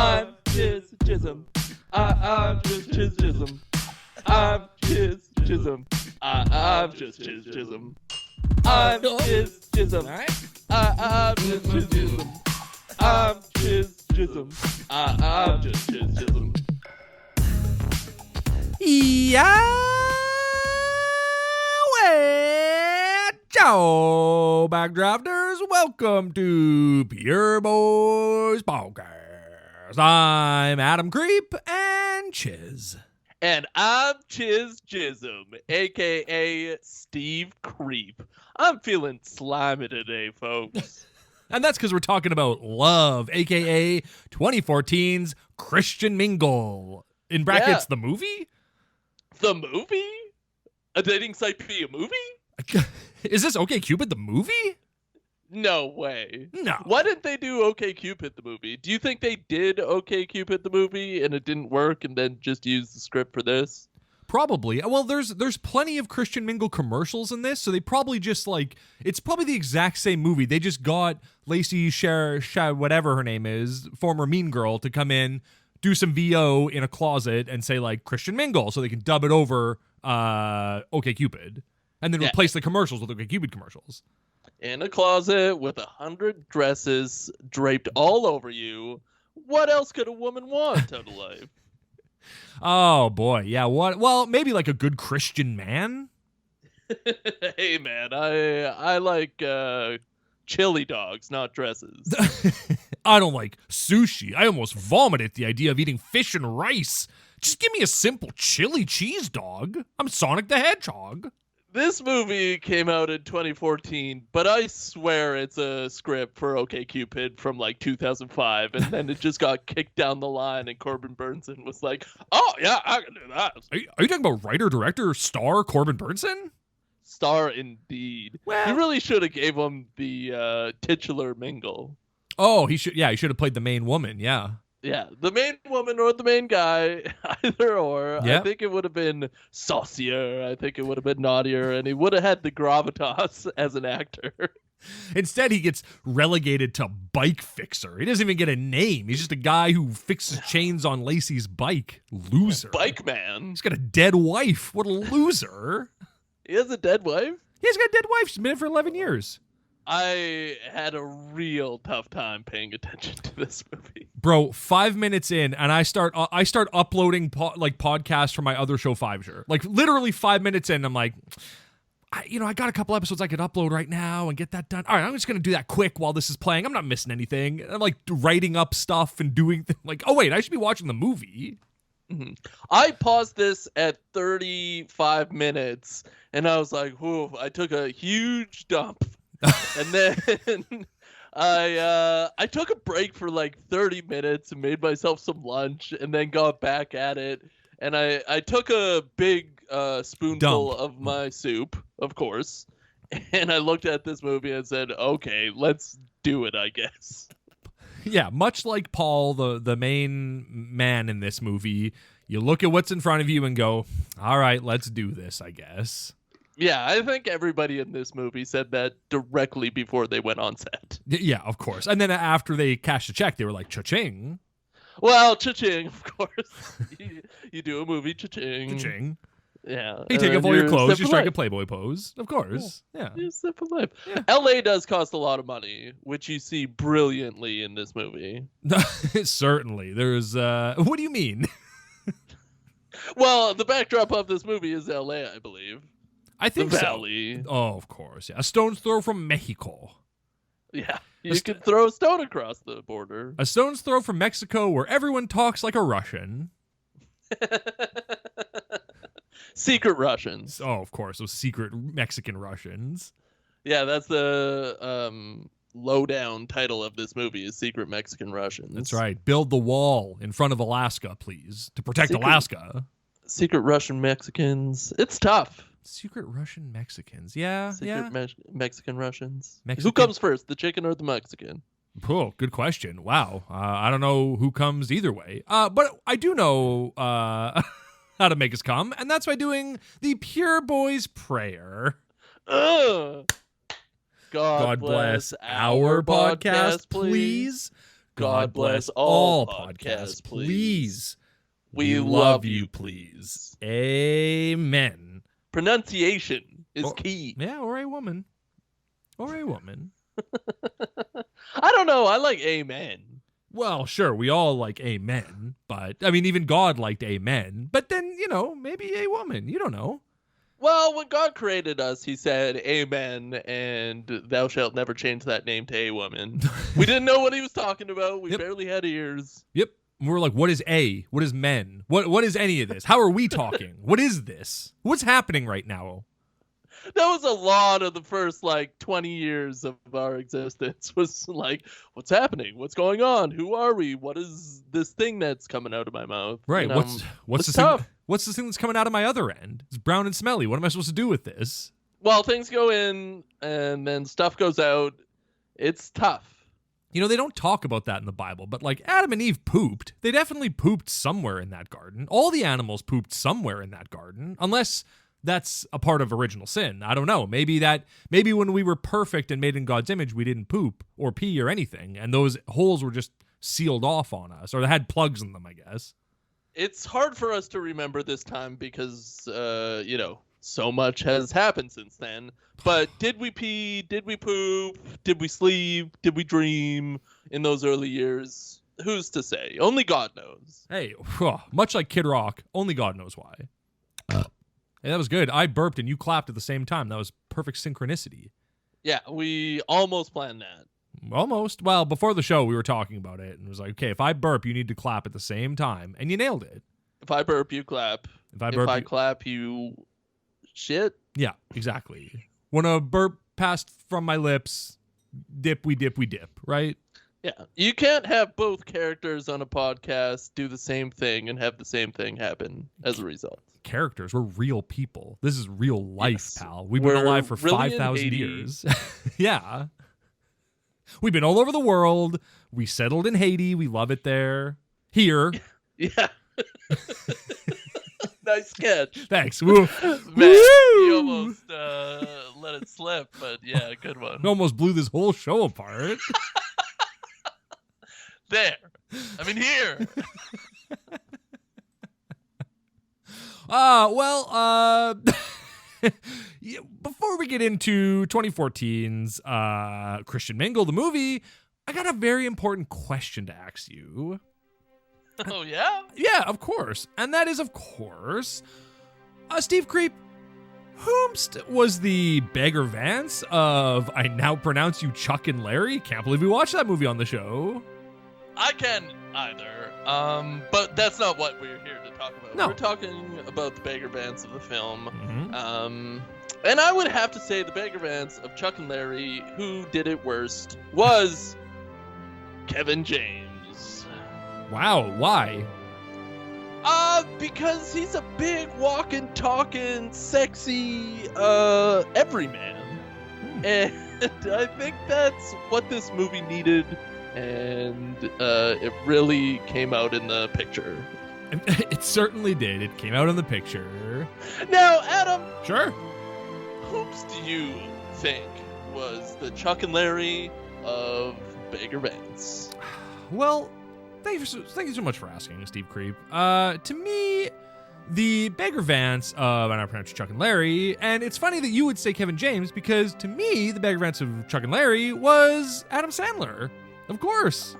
I'm Chiz Chisholm. I'm just Chiz Chisholm. I'm Chiz Chisholm. I'm just Chiz Chisholm. I'm Chiz Chisholm. All right. I'm just Chiz Chisholm. I'm Chiz Chisholm. I'm just Chiz Chisholm. Ciao, Backdrafters. Welcome to Pure Boys Podcast. I'm Adam Creep and Chiz. And I'm Chiz Chisholm, a.k.a. Steve Creep. I'm feeling slimy today, folks. And that's because we're talking about Love, a.k.a. 2014's Christian Mingle. In brackets, the movie? The movie? A dating site be a movie? Is this OkCupid the movie? No way. No. Why didn't they do OkCupid the movie? Do you think they did OkCupid the movie and it didn't work and then just used the script for this? Probably. Well, there's plenty of Christian Mingle commercials in this, so they probably just it's probably the exact same movie. They just got Lacey Cher, whatever her name is, former Mean Girl, to come in, do some VO in a closet and say Christian Mingle, so they can dub it over OkCupid, and then replace the commercials with OkCupid commercials. In a closet with 100 dresses draped all over you. What else could a woman want out of life? Oh boy, yeah. What? Well, maybe a good Christian man. Hey man, I like chili dogs, not dresses. I don't like sushi. I almost vomit at the idea of eating fish and rice. Just give me a simple chili cheese dog. I'm Sonic the Hedgehog. This movie came out in 2014, but I swear it's a script for OkCupid from 2005, and then it just got kicked down the line, and Corbin Burnson was like, "Oh yeah, I can do that." Are you talking about writer, director, star Corbin Burnson? Star indeed. Well, he really should have gave him the titular Mingle. Oh, he should. Yeah, he should have played the main woman. Yeah. Yeah, the main woman or the main guy, either or. Yep. I think it would have been saucier. I think it would have been naughtier, and he would have had the gravitas as an actor. Instead, he gets relegated to bike fixer. He doesn't even get a name. He's just a guy who fixes chains on Lacey's bike. Loser. Bike man. He's got a dead wife. What a loser. He has a dead wife? He's got a dead wife. She's been in for 11 years. I had a real tough time paying attention to this movie. Bro, 5 minutes in, and I start uploading podcasts from my other show, Five Sure. Literally 5 minutes in, I'm like, I got a couple episodes I could upload right now and get that done. All right, I'm just gonna do that quick while this is playing. I'm not missing anything. I'm writing up stuff and doing oh wait, I should be watching the movie. Mm-hmm. I paused this at 35 minutes, and I was like, "Whoa!" I took a huge dump. And then I took a break for 30 minutes and made myself some lunch and then got back at it. And I took a big spoonful of my soup, of course. And I looked at this movie and said, okay, let's do it, I guess. Yeah, much like Paul, the main man in this movie, you look at what's in front of you and go, all right, let's do this, I guess. Yeah, I think everybody in this movie said that directly before they went on set. Yeah, of course. And then after they cashed the check, they were like, cha-ching. Well, cha-ching, of course. you do a movie, cha-ching. Cha-ching. Yeah. You take off all your clothes, you strike a Playboy pose. Of course. Yeah. You sip of life. Yeah. LA does cost a lot of money, which you see brilliantly in this movie. Certainly. There's, what do you mean? Well, the backdrop of this movie is LA, I believe. I think the Valley. So. Oh, of course. Yeah. A stone's throw from Mexico. Yeah. You could throw a stone across the border. A stone's throw from Mexico where everyone talks like a Russian. Secret Russians. Oh, of course. Those secret Mexican Russians. Yeah, that's the lowdown title of this movie is Secret Mexican Russians. That's right. Build the wall in front of Alaska, please, to protect Alaska. Secret Russian Mexicans. It's tough. Secret Russian Mexicans. Yeah, Mexican Russians. Mexican? Who comes first, the chicken or the Mexican? Oh, good question. Wow. I don't know who comes either way. But I do know how to make us come, and that's by doing the Pure Boys Prayer. God bless our podcast, please. God bless all podcasts, please. We love you, please. Amen. Pronunciation is key. Yeah, or a woman. Or a woman. I don't know. I like amen. Well, sure, we all like amen, but, I mean, even God liked amen. But then, maybe a woman. You don't know. Well, when God created us, he said amen, and thou shalt never change that name to a woman. We didn't know what he was talking about. We barely had ears. Yep. We're like, what is a? What is men? What is any of this? How are we talking? What is this? What's happening right now? That was a lot of the first 20 years of our existence was like, what's happening? What's going on? Who are we? What is this thing that's coming out of my mouth? Right. What's this thing? What's this thing that's coming out of my other end? It's brown and smelly. What am I supposed to do with this? Well, things go in and then stuff goes out. It's tough. They don't talk about that in the Bible, but Adam and Eve pooped. They definitely pooped somewhere in that garden. All the animals pooped somewhere in that garden, unless that's a part of original sin. I don't know. Maybe when we were perfect and made in God's image, we didn't poop or pee or anything, and those holes were just sealed off on us, or they had plugs in them, I guess. It's hard for us to remember this time because, so much has happened since then. But did we pee? Did we poop? Did we sleep? Did we dream in those early years? Who's to say? Only God knows. Hey, much like Kid Rock, only God knows why. Hey, that was good. I burped and you clapped at the same time. That was perfect synchronicity. Yeah, we almost planned that. Almost. Well, before the show, we were talking about it, and it was like, okay, if I burp, you need to clap at the same time, and you nailed it. If I burp, you clap. If I clap, you shit. Yeah, exactly. When a burp passed from my lips, we dip, right? Yeah, you can't have both characters on a podcast do the same thing and have the same thing happen as a result. Characters, we're real people. This is real life, pal. We've been alive for 5,000 years. Yeah. We've been all over the world. We settled in Haiti. We love it there. Here. Yeah. Nice catch. Thanks. Woo. Man, you almost let it slip, but yeah, good one. We almost blew this whole show apart. There. I mean, here. Before we get into 2014's Christian Mingle, the movie, I got a very important question to ask you. Oh, yeah? Yeah, of course. And that is, of course, Steve Creep, whomst was the Beggar Vance of I Now Pronounce You Chuck and Larry? Can't believe we watched that movie on the show. I can't either. But that's not what we're here to talk about. No. We're talking about the Beggar Vance of the film. Mm-hmm. And I would have to say the Beggar Vance of Chuck and Larry, who did it worst, was Kevin James. Wow, why? Because he's a big walking, talking, sexy, everyman. And I think that's what this movie needed. And it really came out in the picture. It certainly did. It came out in the picture. Now, Adam. Sure. Whoops do you think was the Chuck and Larry of Beggar Vance? Well, thank you so much for asking, Steve Creep. To me, the Beggar Vance of I Now Pronounce You Chuck and Larry, and it's funny that you would say Kevin James because to me, the Beggar Vance of Chuck and Larry was Adam Sandler. Of course.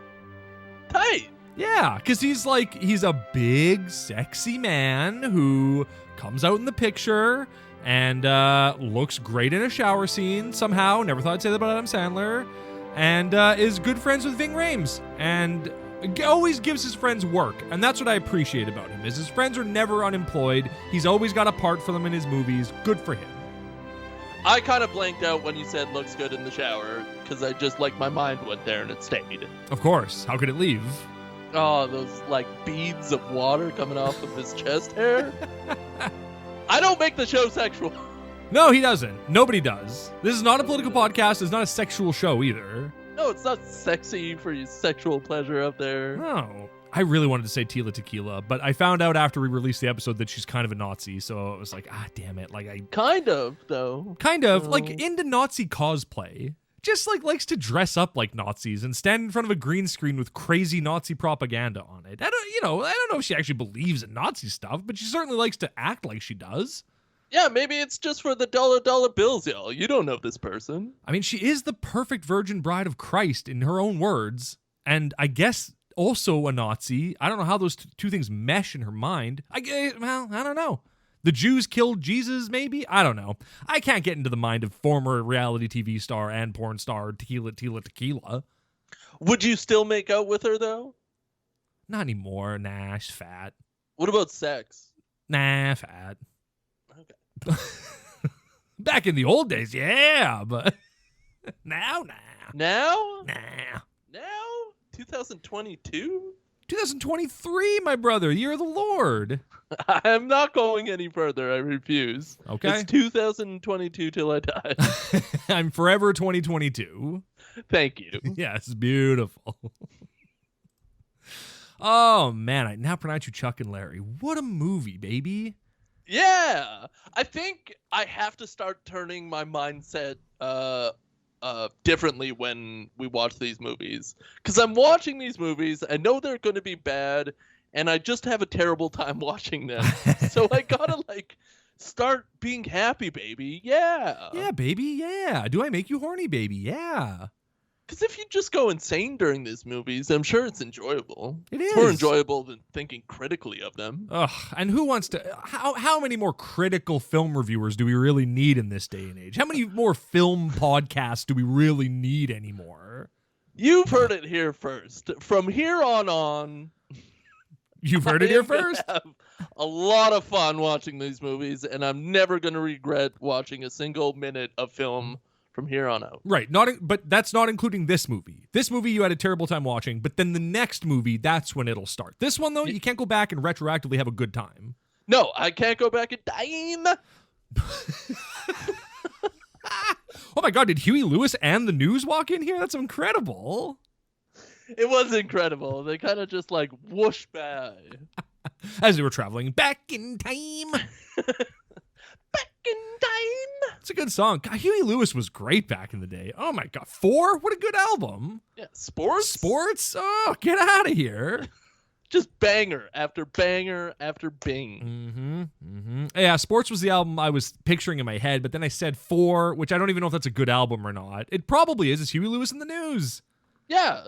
Tight. Yeah, because he's a big, sexy man who comes out in the picture and looks great in a shower scene somehow. Never thought I'd say that about Adam Sandler. And is good friends with Ving Rhames. And always gives his friends work. And that's what I appreciate about him, is his friends are never unemployed. He's always got a part for them in his movies. Good for him. I kind of blanked out when you said looks good in the shower, because I just, my mind went there and it stayed. Of course. How could it leave? Oh, those, beads of water coming off of his chest hair. I don't make the show sexual. No, he doesn't. Nobody does. This is not a political podcast. It's not a sexual show either. No, it's not sexy for your sexual pleasure up there. No. I really wanted to say Tila Tequila, but I found out after we released the episode that she's kind of a Nazi, so it was like, damn it. Kind of, though. Kind of. Into Nazi cosplay. just like likes to dress up like Nazis and stand in front of a green screen with crazy Nazi propaganda on it. I don't know if she actually believes in Nazi stuff, but she certainly likes to act like she does. Yeah, maybe it's just for the dollar bills, y'all. You don't know this person. I mean, she is the perfect virgin bride of Christ in her own words, and I guess also a Nazi. I don't know how those two things mesh in her mind. I don't know. The Jews killed Jesus, maybe? I don't know. I can't get into the mind of former reality TV star and porn star Tequila. Would you still make out with her, though? Not anymore. Nah, she's fat. What about sex? Nah, fat. Okay. Back in the old days, yeah, but now, nah. Now? Nah. Now? 2022? 2023, my brother, year of the Lord. I'm not going any further. I refuse. Okay. It's 2022 till I die. I'm forever 2022. Thank you. Yes, beautiful. Oh, man, I now pronounce you Chuck and Larry. What a movie, baby. Yeah. I think I have to start turning my mindset differently when we watch these movies. Because I'm watching these movies, I know they're going to be bad, and I just have a terrible time watching them. So I gotta, start being happy, baby. Yeah. Yeah, baby, yeah. Do I make you horny, baby? Yeah. Because if you just go insane during these movies, I'm sure it's enjoyable. It It's is. more enjoyable than thinking critically of them. Ugh, and who wants to... How many more critical film reviewers do we really need in this day and age? How many more film podcasts do we really need anymore? You've heard it here first. From here on... You've heard it here first? I have a lot of fun watching these movies, and I'm never going to regret watching a single minute of film from here on out. Right, but that's not including this movie. This movie you had a terrible time watching, but then the next movie, that's when it'll start. This one, though, you can't go back and retroactively have a good time. No, I can't go back in time. Oh my God, did Huey Lewis and the News walk in here? That's incredible. It was incredible. They kind of just whoosh by. As they were traveling back in time. Back in time. It's a good song. God, Huey Lewis was great back in the day. Oh my God. 4? What a good album. Yeah, sports? Sports? Oh, get out of here. Just banger after banger after bing. Yeah, Sports was the album I was picturing in my head, but then I said 4, which I don't even know if that's a good album or not. It probably is. It's Huey Lewis and the News. Yeah,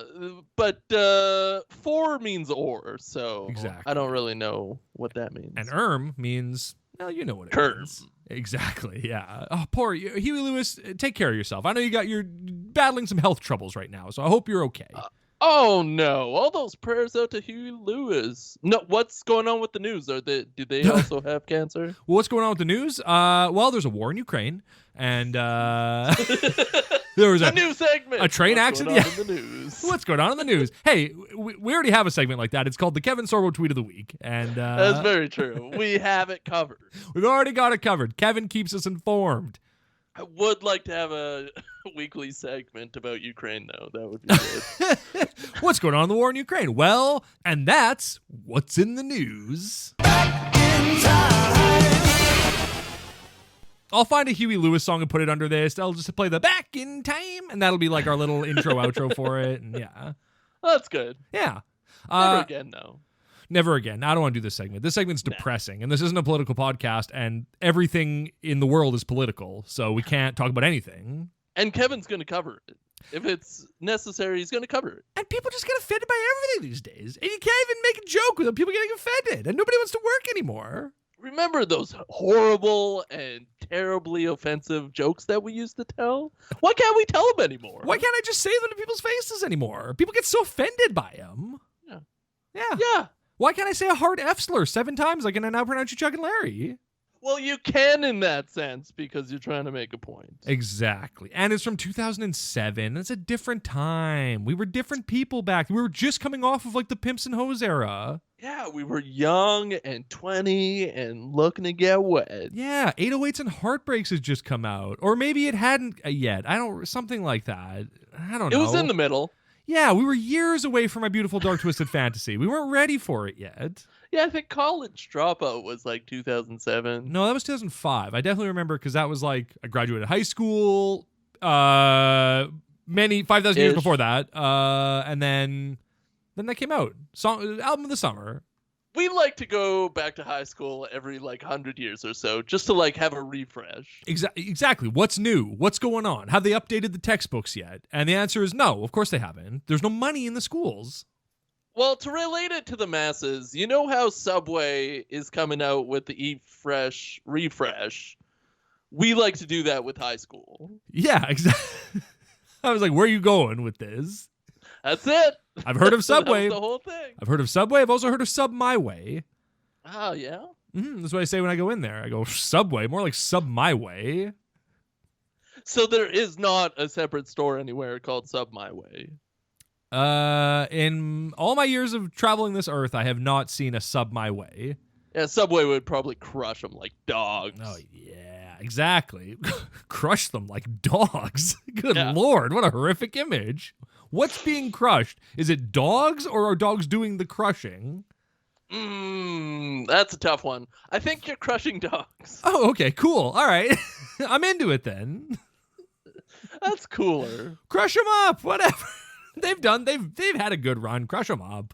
but 4 means or, so Exactly. I don't really know what that means. And means, well, you know what it means. Exactly, yeah. Oh, poor Huey Lewis, take care of yourself. I know you're battling some health troubles right now, so I hope you're okay. Oh no! All those prayers out to Huey Lewis. No, what's going on with the News? Do they also have cancer? Well, what's going on with the news? Well, there's a war in Ukraine, and there was a new segment. A train accident. Going on in the news. What's going on in the news? Hey, we already have a segment like that. It's called the Kevin Sorbo Tweet of the Week, and that's very true. We have it covered. We've already got it covered. Kevin keeps us informed. I would like to have a weekly segment about Ukraine, though. That would be good. What's going on in the war in Ukraine? Well, and that's what's in the news. I'll find a Huey Lewis song and put it under this. I'll just play the Back in Time, and that'll be like our little intro outro for it. And yeah. Well, that's good. Yeah. Never again, though. Never again. I don't want to do this segment. This segment's depressing, and this isn't a political podcast, and everything in the world is political, so we can't talk about anything. And Kevin's going to cover it. If it's necessary, he's going to cover it. And people just get offended by everything these days. And you can't even make a joke without people getting offended, and nobody wants to work anymore. Remember those horrible and terribly offensive jokes that we used to tell? Why can't we tell them anymore? Why can't I just say them to people's faces anymore? People get so offended by them. Yeah. Why can't I say a hard F slur 7 times like I now pronounce you Chuck and Larry? Well, you can in that sense because you're trying to make a point. Exactly. And it's from 2007. It's a different time. We were different people back. We were just coming off of the Pimps and Hoes era. Yeah, we were young and 20 and looking to get wet. Yeah, 808s and Heartbreaks has just come out. Or maybe it hadn't yet. Something like that. I don't know. It was in the middle. Yeah, we were years away from My Beautiful Dark Twisted Fantasy. We weren't ready for it yet. Yeah, I think College Dropout was 2007. No, that was 2005. I definitely remember because that was I graduated high school. Many 5,000 years Ish. before that. And then that came out. Album of the summer. We like to go back to high school every 100 years or so just to have a refresh. Exactly. What's new? What's going on? Have they updated the textbooks yet? And the answer is no. Of course they haven't. There's no money in the schools. Well, to relate it to the masses, you know how Subway is coming out with the Eat Fresh refresh? We like to do that with high school. Yeah, exactly. I was like, where are you going with this? That's it. I've heard of Subway. That was the whole thing. I've heard of Subway. I've also heard of Sub My Way. Oh, yeah? That's what I say when I go in there. I go, Subway, more like Sub My Way. So there is not a separate store anywhere called Sub My Way. In all my years of traveling this earth, I have not seen a Sub My Way. Yeah, Subway would probably crush them like dogs. Oh, yeah, exactly. Crush them like dogs. Good Yeah. Lord, what a horrific image. What's being crushed? Is it dogs or are dogs doing the crushing? That's a tough one. I think you're crushing dogs. Oh, okay, cool. All right. I'm into it then. That's cooler. Crush them up, whatever. They've had a good run. Crush them up.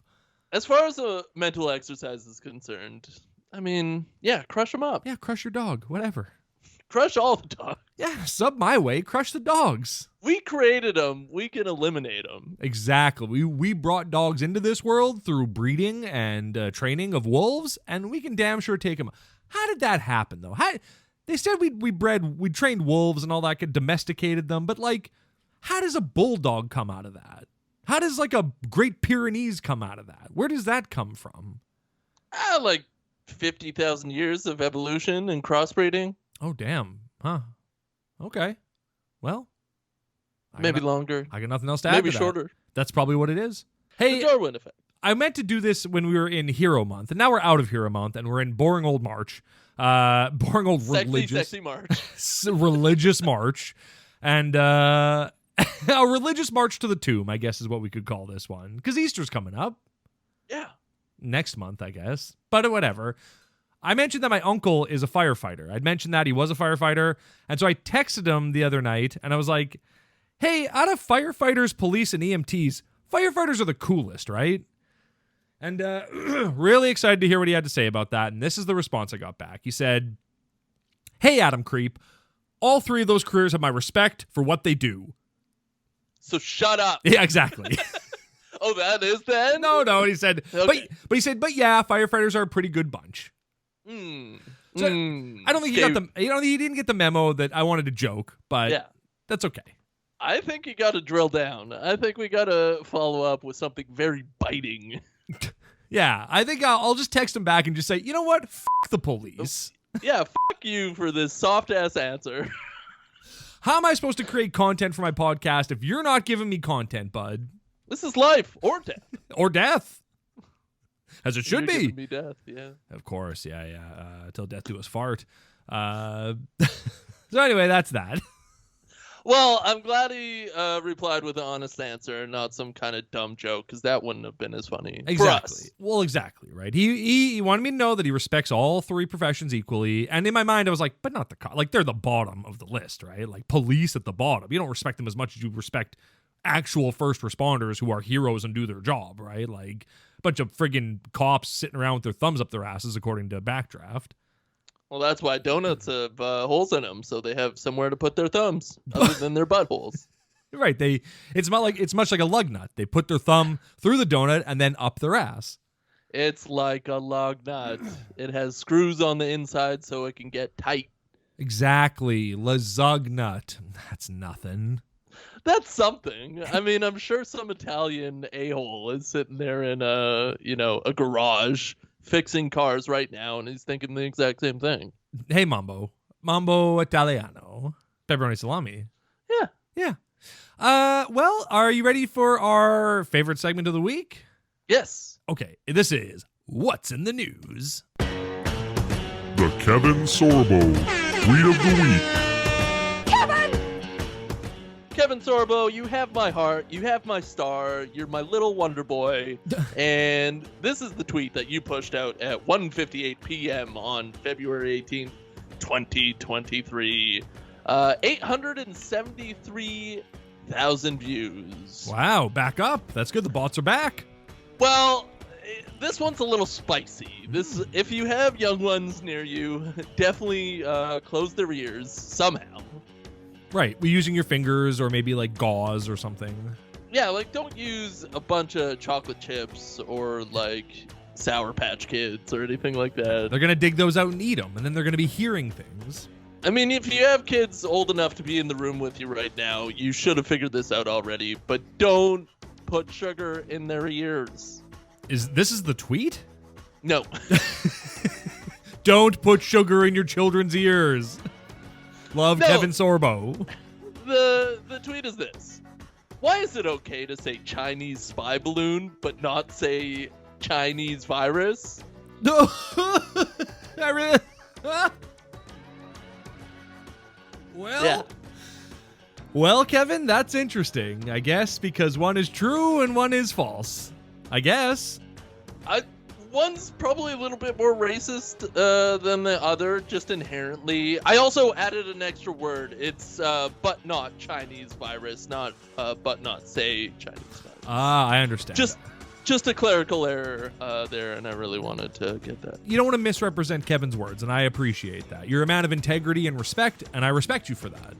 As far as a mental exercise is concerned, I mean, yeah, crush them up. Yeah, crush your dog, whatever. Crush all the dogs. Yeah, Sub My Way, crush the dogs. We created them. We can eliminate them. Exactly. We brought dogs into this world through breeding and training of wolves, and we can damn sure take them. How did that happen, though? They said we trained wolves and all that, domesticated them, but how does a bulldog come out of that? How does a Great Pyrenees come out of that? Where does that come from? 50,000 years of evolution and crossbreeding. Oh, damn. Huh. Okay. Well. Maybe longer. I got nothing else to add Maybe to that. shorter. That's probably what it is. Hey, The Darwin effect. I meant to do this when we were in Hero Month, and now we're out of Hero Month, and we're in boring old March. Boring old religious. Sexy March. Religious March. And a religious march to the tomb, I guess is what we could call this one. Because Easter's coming up. Yeah. Next month, I guess. But whatever. I mentioned that my uncle is a firefighter. I'd mentioned that he was a firefighter. And so I texted him the other night, and I was like, hey, out of firefighters, police, and EMTs, firefighters are the coolest, right? And really excited to hear what he had to say about that. And this is the response I got back. He said, hey, Adam Creep, all three of those careers have my respect for what they do. So shut up. Yeah, exactly. Oh, that is then? No. He said, Okay. but he said, yeah, firefighters are a pretty good bunch. So I don't think he got the. He didn't get the memo that I wanted to joke, but Yeah. that's okay. I think you got to drill down. I think we got to follow up with something very biting. Yeah, I think I'll just text him back and just say, you know what? Fuck the police. Yeah, fuck you for this soft-ass answer. How am I supposed to create content for my podcast if you're not giving me content, bud? This is life or death. Or death. As it should You're be. giving me death, yeah. Of course, yeah. Till death do us fart. So anyway, that's that. Well, I'm glad he replied with an honest answer and not some kind of dumb joke, because that wouldn't have been as funny for Exactly. us. Well, exactly, right? He wanted me to know that he respects all three professions equally. And in my mind, I was like, but not the they're the bottom of the list, right? Like police at the bottom. You don't respect them as much as you respect actual first responders who are heroes and do their job, right? Like a bunch of friggin' cops sitting around with their thumbs up their asses, according to Backdraft. Well, that's why donuts have holes in them, so they have somewhere to put their thumbs other than their buttholes. Right. It's much like a lug nut. They put their thumb through the donut and then up their ass. It's like a lug nut. It has screws on the inside so it can get tight. Exactly. Lazugnut. That's nothing. That's something. I mean, I'm sure some Italian a-hole is sitting there in a garage fixing cars right now, and he's thinking the exact same thing. Hey, Mambo Italiano. Pepperoni salami. Yeah. Well, are you ready for our favorite segment of the week? Yes. Okay, this is What's in the News? The Kevin Sorbo Tweet of the Week. Kevin Sorbo, you have my heart, you have my star, you're my little wonder boy, and this is the tweet that you pushed out at 1:58 p.m. on February 18th, 2023. 873,000 views. Wow, back up. That's good. The bots are back. Well, this one's a little spicy. If you have young ones near you, definitely close their ears somehow. Right. We're using your fingers or maybe like gauze or something. Yeah, like don't use a bunch of chocolate chips or like Sour Patch Kids or anything like that. They're going to dig those out and eat them, and then they're going to be hearing things. I mean, if you have kids old enough to be in the room with you right now, you should have figured this out already, but don't put sugar in their ears. This is the tweet? No. Don't put sugar in your children's ears. Love, No. Kevin Sorbo. The tweet is this. Why is it okay to say Chinese spy balloon, but not say Chinese virus? No. Well, Yeah. Well, Kevin, that's interesting, I guess, because one is true and one is false. I guess. One's probably a little bit more racist than the other, just inherently. I also added an extra word. It's but not Chinese virus, not but not say Chinese virus. I understand. Just a clerical error there, and I really wanted to get that. You don't want to misrepresent Kevin's words, and I appreciate that. You're a man of integrity and respect, and I respect you for that.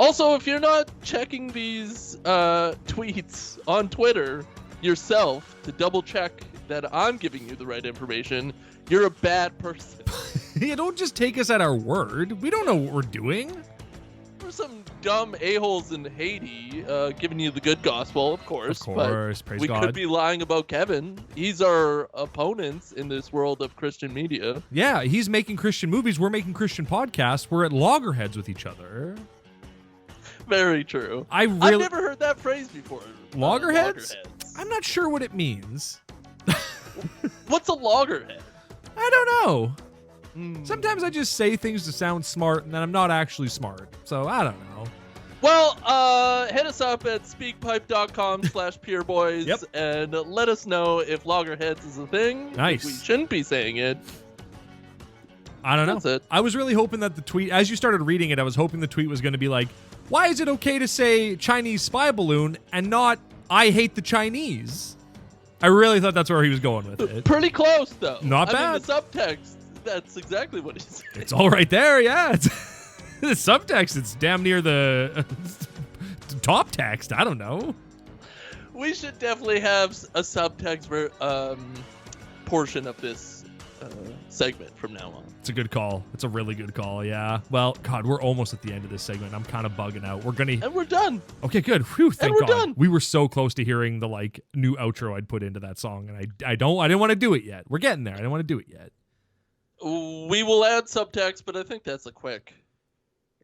Also, if you're not checking these tweets on Twitter yourself to double check that I'm giving you the right information, you're a bad person. You don't just take us at our word. We don't know what we're doing. We're some dumb a-holes in Haiti giving you the good gospel, of course. Of course, but praise we God. could be lying about Kevin. He's our opponents in this world of Christian media. Yeah, he's making Christian movies. We're making Christian podcasts. We're at loggerheads with each other. Very true. I've never heard that phrase before. Loggerheads? Loggerheads. I'm not sure what it means. What's a loggerhead? I don't know. Sometimes I just say things to sound smart, and then I'm not actually smart. So I don't know. Well, hit us up at speakpipe.com/peerboys Yep. and let us know if loggerheads is a thing. Nice. We shouldn't be saying it. I don't know. That's it. I was really hoping that the tweet, as you started reading it, I was hoping the tweet was going to be like, why is it okay to say Chinese spy balloon and not I hate the Chinese? I really thought that's where he was going with it. Pretty close, though. Not I bad. mean, the subtext, that's exactly what he said. It's all right there, yeah. It's the subtext, it's damn near the top text. I don't know. We should definitely have a subtext portion of this segment from now on. It's a good call. It's a really good call, yeah. Well, God, we're almost at the end of this segment. I'm kind of bugging out. And we're done. Okay, good. Whew, thank we're God. done. We were so close to hearing the new outro I'd put into that song, and I didn't want to do it yet. We're getting there. I didn't want to do it yet. We will add subtext, but I think that's a quick.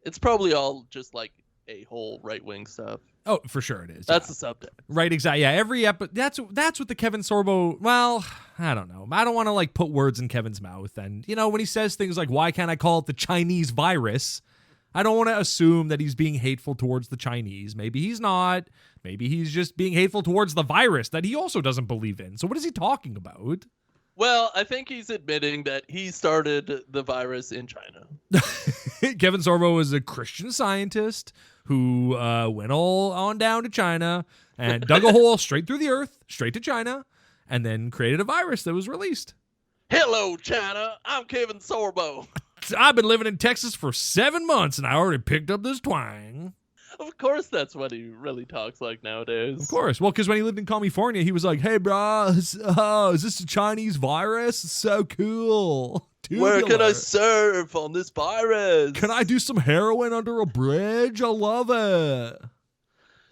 It's probably all just like a whole right-wing stuff. Oh, for sure it is. That's yeah. the subtext. Right, exactly. Yeah, every episode. That's what the Kevin Sorbo. Well, I don't know. I don't want to put words in Kevin's mouth. And when he says things like, "Why can't I call it the Chinese virus?" I don't want to assume that he's being hateful towards the Chinese. Maybe he's not. Maybe he's just being hateful towards the virus that he also doesn't believe in. So what is he talking about? Well, I think he's admitting that he started the virus in China. Kevin Sorbo is a Christian scientist who went all on down to China and dug a hole straight through the earth, straight to China, and then created a virus that was released. Hello, China. I'm Kevin Sorbo. I've been living in Texas for 7 months, and I already picked up this twang. Of course, that's what he really talks like nowadays. Of course. Well, because when he lived in California, he was like, "Hey, bro, is this a Chinese virus? It's so cool. Where can I Tubular. surf on this virus? Can I do some heroin under a bridge? I love it."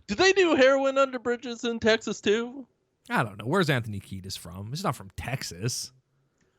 Do they do heroin under bridges in Texas too? I don't know. Where's Anthony Kiedis from? He's not from Texas.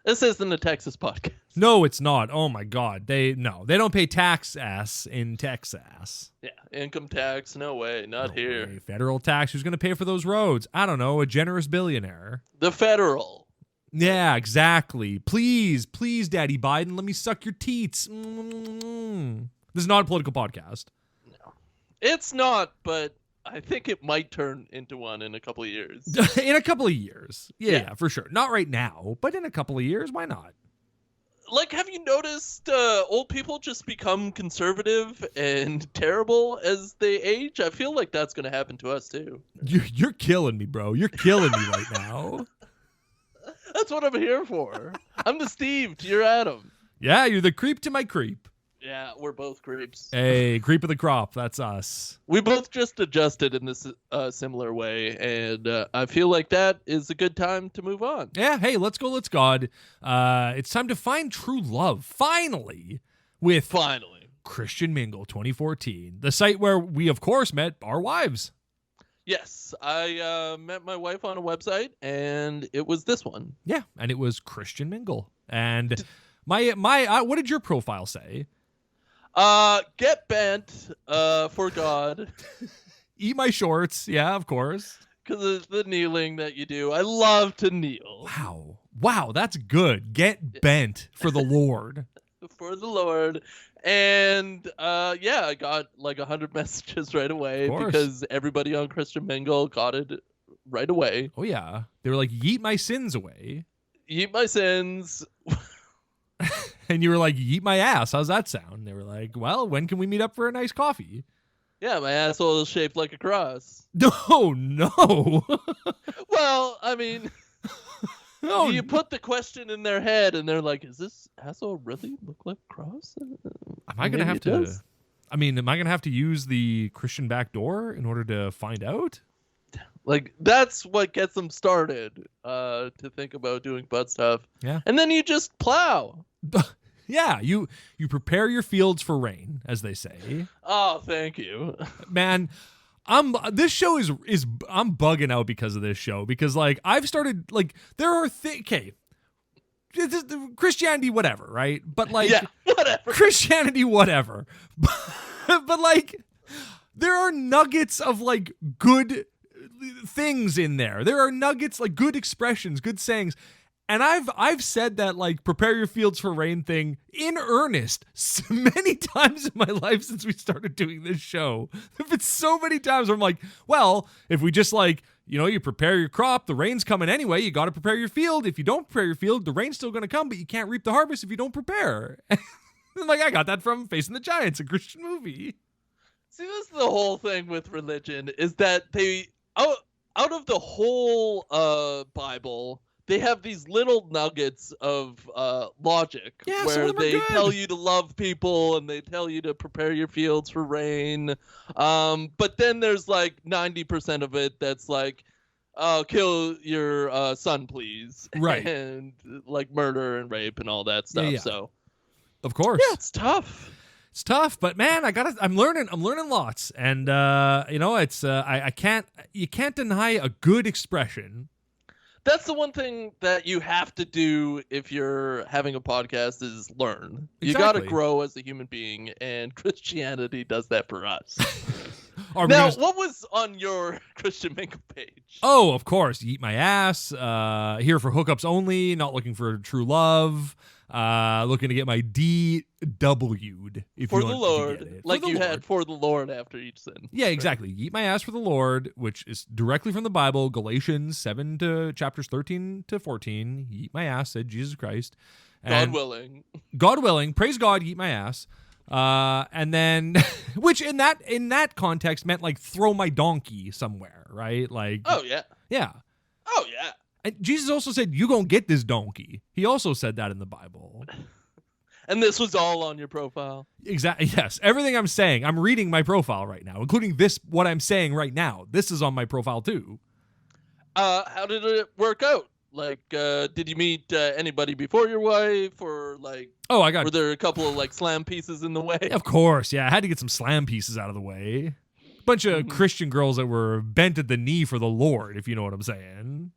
This isn't a Texas podcast. No, it's not. Oh my God. They don't pay tax ass in Texas. Yeah, income tax, no way, not here. Way. Federal tax. Who's going to pay for those roads? I don't know. A generous billionaire. The federal. Yeah, exactly. Please, Daddy Biden, let me suck your teats. Mm-hmm. This is not a political podcast. No, it's not. But I think it might turn into one in a couple of years. In a couple of years. Yeah, for sure. Not right now, but in a couple of years, why not? like, have you noticed old people just become conservative and terrible as they age? I feel like that's going to happen to us, too. You're killing me, bro. You're killing me right now. That's what I'm here for. I'm the Steve to your Adam. Yeah, you're the creep to my creep. Yeah, we're both creeps. Hey, creep of the crop. That's us. We both just adjusted in this similar way, and I feel like that is a good time to move on. Yeah, hey, let's go, let's God. It's time to find true love, finally, with Christian Mingle 2014, the site where we, of course, met our wives. Yes, I met my wife on a website, and it was this one. Yeah, and it was Christian Mingle. And my what did your profile say? Get bent for God. Eat my shorts. Yeah, of course. Because of the kneeling that you do. I love to kneel. Wow, that's good. Get bent for the Lord. For the Lord. And yeah, I got like 100 messages right away because everybody on Christian Mingle got it right away. Oh yeah. They were like, yeet my sins away. Yeet my sins. And you were like, yeet my ass. How's that sound? They were like, well, when can we meet up for a nice coffee? Yeah, my asshole is shaped like a cross. No. Well, I mean, you put the question in their head and they're like, is this asshole really look like a cross? Am I going to have to... I mean, am I going to have to use the Christian back door in order to find out? Like, that's what gets them started to think about doing butt stuff. Yeah. And then you just plow. Yeah, you prepare your fields for rain, as they say. Oh, thank you. Man, this show is I'm bugging out because of this show. Because, like, I've started, like, there are okay, Christianity, whatever, right? But, like, yeah, whatever. Christianity, whatever. But, like, there are nuggets of, like, good things in there. There are nuggets, like, good expressions, good sayings. And I've said that, like, prepare your fields for rain thing in earnest many times in my life since we started doing this show. There've been so many times where I'm like, well, if we just, like, you know, you prepare your crop, the rain's coming anyway, you got to prepare your field. If you don't prepare your field, the rain's still going to come, but you can't reap the harvest if you don't prepare. I'm like, I got that from Facing the Giants, a Christian movie. See, this is the whole thing with religion, is that they, out of the whole Bible, they have these little nuggets of logic where they tell you to love people and they tell you to prepare your fields for rain. But then there's like 90% of it that's like, kill your son, please. Right. And like murder and rape and all that stuff. Yeah. So, of course. Yeah, it's tough. It's tough, but man, I'm learning lots. And you know, it's you can't deny a good expression. That's the one thing that you have to do if you're having a podcast is learn. Exactly. You got to grow as a human being, and Christianity does that for us. What was on your Christian Mingle page? Oh, of course. Eat my ass. Here for hookups only. Not looking for true love. Looking to get my DW'd. For the Lord. Like you had for the Lord after each sin. Yeah, exactly. Eat my ass for the Lord, which is directly from the Bible. Galatians 7 to chapters 13 to 14. Eat my ass, said Jesus Christ. And God willing. Praise God, eat my ass. And then, which in that context meant like throw my donkey somewhere, right? Like, oh yeah. Yeah. Oh yeah. And Jesus also said, you gonna get this donkey. He also said that in the Bible. And this was all on your profile? Exactly. Yes. Everything I'm saying, I'm reading my profile right now, including this, what I'm saying right now. This is on my profile too. How did it work out? Like, did you meet anybody before your wife, or like? Oh, were there a couple of like slam pieces in the way? Of course, yeah. I had to get some slam pieces out of the way. Bunch of Christian girls that were bent at the knee for the Lord, if you know what I'm saying.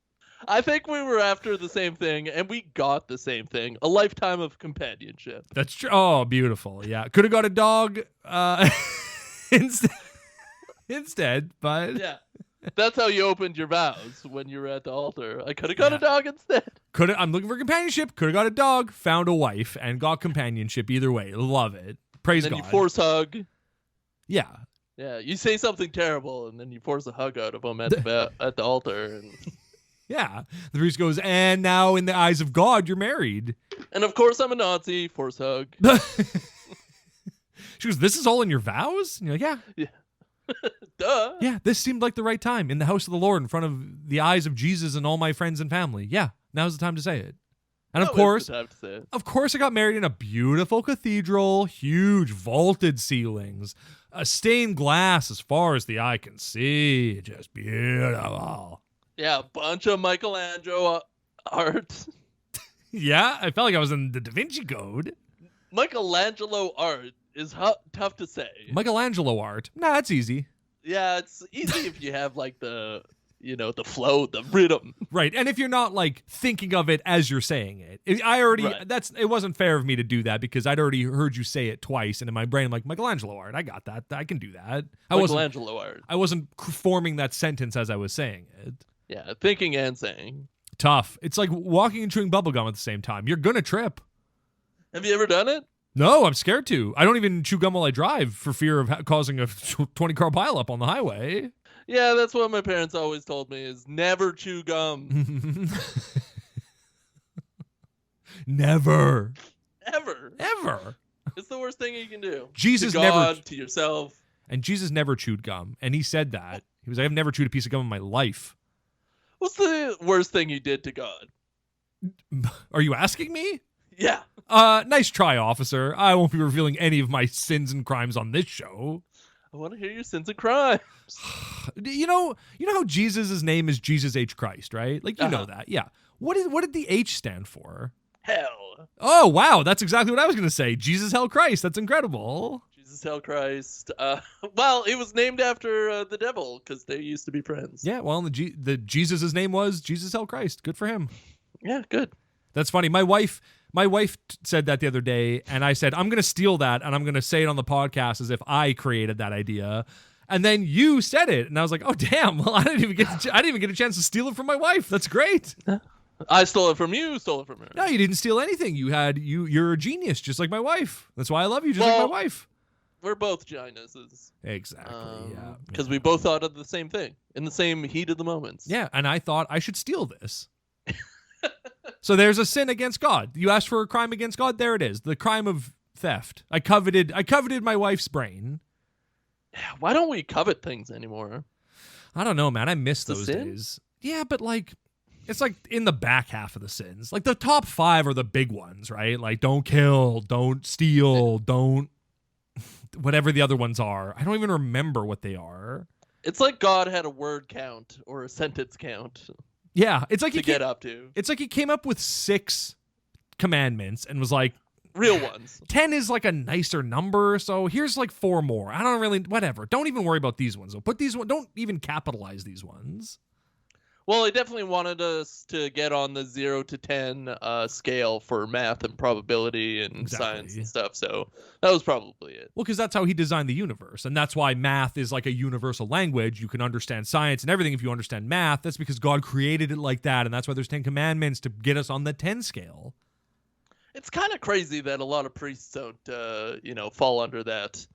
I think we were after the same thing, and we got the same thing. A lifetime of companionship. That's true. Oh, beautiful. Yeah. Could have got a dog instead, but... Yeah. That's how you opened your vows when you were at the altar. I could have got a dog instead. I'm looking for companionship. Could have got a dog, found a wife, and got companionship either way. Love it. Praise God. Then you force hug. Yeah. Yeah, you say something terrible, and then you force a hug out of him at the altar. And... Yeah. The priest goes, and now in the eyes of God, you're married. And of course I'm a Nazi. Force hug. She goes, this is all in your vows? And you're like, yeah. Duh. Yeah, this seemed like the right time in the house of the Lord in front of the eyes of Jesus and all my friends and family. Yeah, now's the time to say it. And of Now is the time to say it. I got married in a beautiful cathedral, huge vaulted ceilings, a stained glass as far as the eye can see. Just beautiful. Yeah, a bunch of Michelangelo art. Yeah, I felt like I was in the Da Vinci Code. Michelangelo art is tough to say. Michelangelo art. Nah, it's easy. Yeah, it's easy if you have like the flow, the rhythm. Right, and if you're not like thinking of it as you're saying it. It wasn't fair of me to do that because I'd already heard you say it twice, and in my brain I'm like, Michelangelo art, I got that, I can do that. Michelangelo art. I wasn't forming that sentence as I was saying it. Yeah, thinking and saying. Tough. It's like walking and chewing bubblegum at the same time. You're gonna trip. Have you ever done it? No, I'm scared to. I don't even chew gum while I drive for fear of causing a 20-car pileup on the highway. Yeah, that's what my parents always told me is never chew gum. Never. Ever. It's the worst thing you can do. Jesus to God, to yourself. And Jesus never chewed gum. And he said that. He was like, I've never chewed a piece of gum in my life. What's the worst thing you did to God? Are you asking me? Yeah. Nice try, officer. I won't be revealing any of my sins and crimes on this show. I want to hear your sins and crimes. You know how Jesus' name is Jesus H. Christ, right? Like, you know that. Yeah. What did the H stand for? Hell. Oh, wow. That's exactly what I was going to say. Jesus Hell Christ. That's incredible. Jesus Hell Christ. Well, it was named after the devil because they used to be friends. Yeah, well, the Jesus' name was Jesus Hell Christ. Good for him. Yeah, good. That's funny. My wife said that the other day, and I said, I'm going to steal that, and I'm going to say it on the podcast as if I created that idea. And then you said it, and I was like, oh, damn. Well, I didn't even get a chance to steal it from my wife. That's great. I stole it from you, stole it from her. No, you didn't steal anything. You're a genius, just like my wife. That's why I love you, just like my wife. We're both geniuses. Exactly, yeah. Because we both thought of the same thing in the same heat of the moments. Yeah, and I thought I should steal this. So there's a sin against God. You asked for a crime against God. There it is. The crime of theft. I coveted my wife's brain. Why don't we covet things anymore? I don't know, man. I miss It's a those sin? days. Yeah, but like, it's like in the back half of the sins. Like the top 5 are the big ones, right? Like don't kill, don't steal, don't whatever the other ones are. I don't even remember what they are. It's like God had a word count or a sentence count. Yeah, it's like to get up to. It's like he came up with 6 commandments and was like, real ones. 10 is like a nicer number, so here's like 4 more. I don't really, whatever. Don't even worry about these ones. Put these one. Don't even capitalize these ones. Well, he definitely wanted us to get on the 0 to 10 scale for math and probability and science and stuff. So that was probably it. Well, because that's how he designed the universe. And that's why math is like a universal language. You can understand science and everything if you understand math. That's because God created it like that. And that's why there's 10 commandments to get us on the 10 scale. It's kind of crazy that a lot of priests don't, fall under that.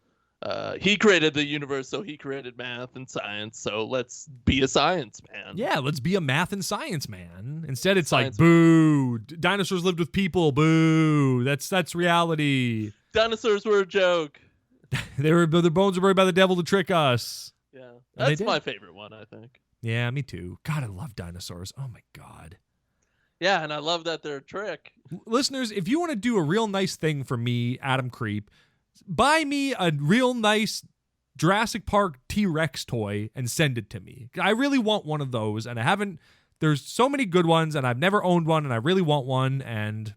He created the universe, so he created math and science. So let's be a science man. Yeah, let's be a math and science man. Instead, it's science like, boo, dinosaurs lived with people. Boo, that's reality. Dinosaurs were a joke. Their bones were buried by the devil to trick us. Yeah, that's my favorite one, I think. Yeah, me too. God, I love dinosaurs. Oh my God. Yeah, and I love that they're a trick. Listeners, if you want to do a real nice thing for me, Adam Creep, buy me a real nice Jurassic Park T-Rex toy and send it to me. I really want one of those, and I haven't. There's so many good ones, and I've never owned one, and I really want one, and,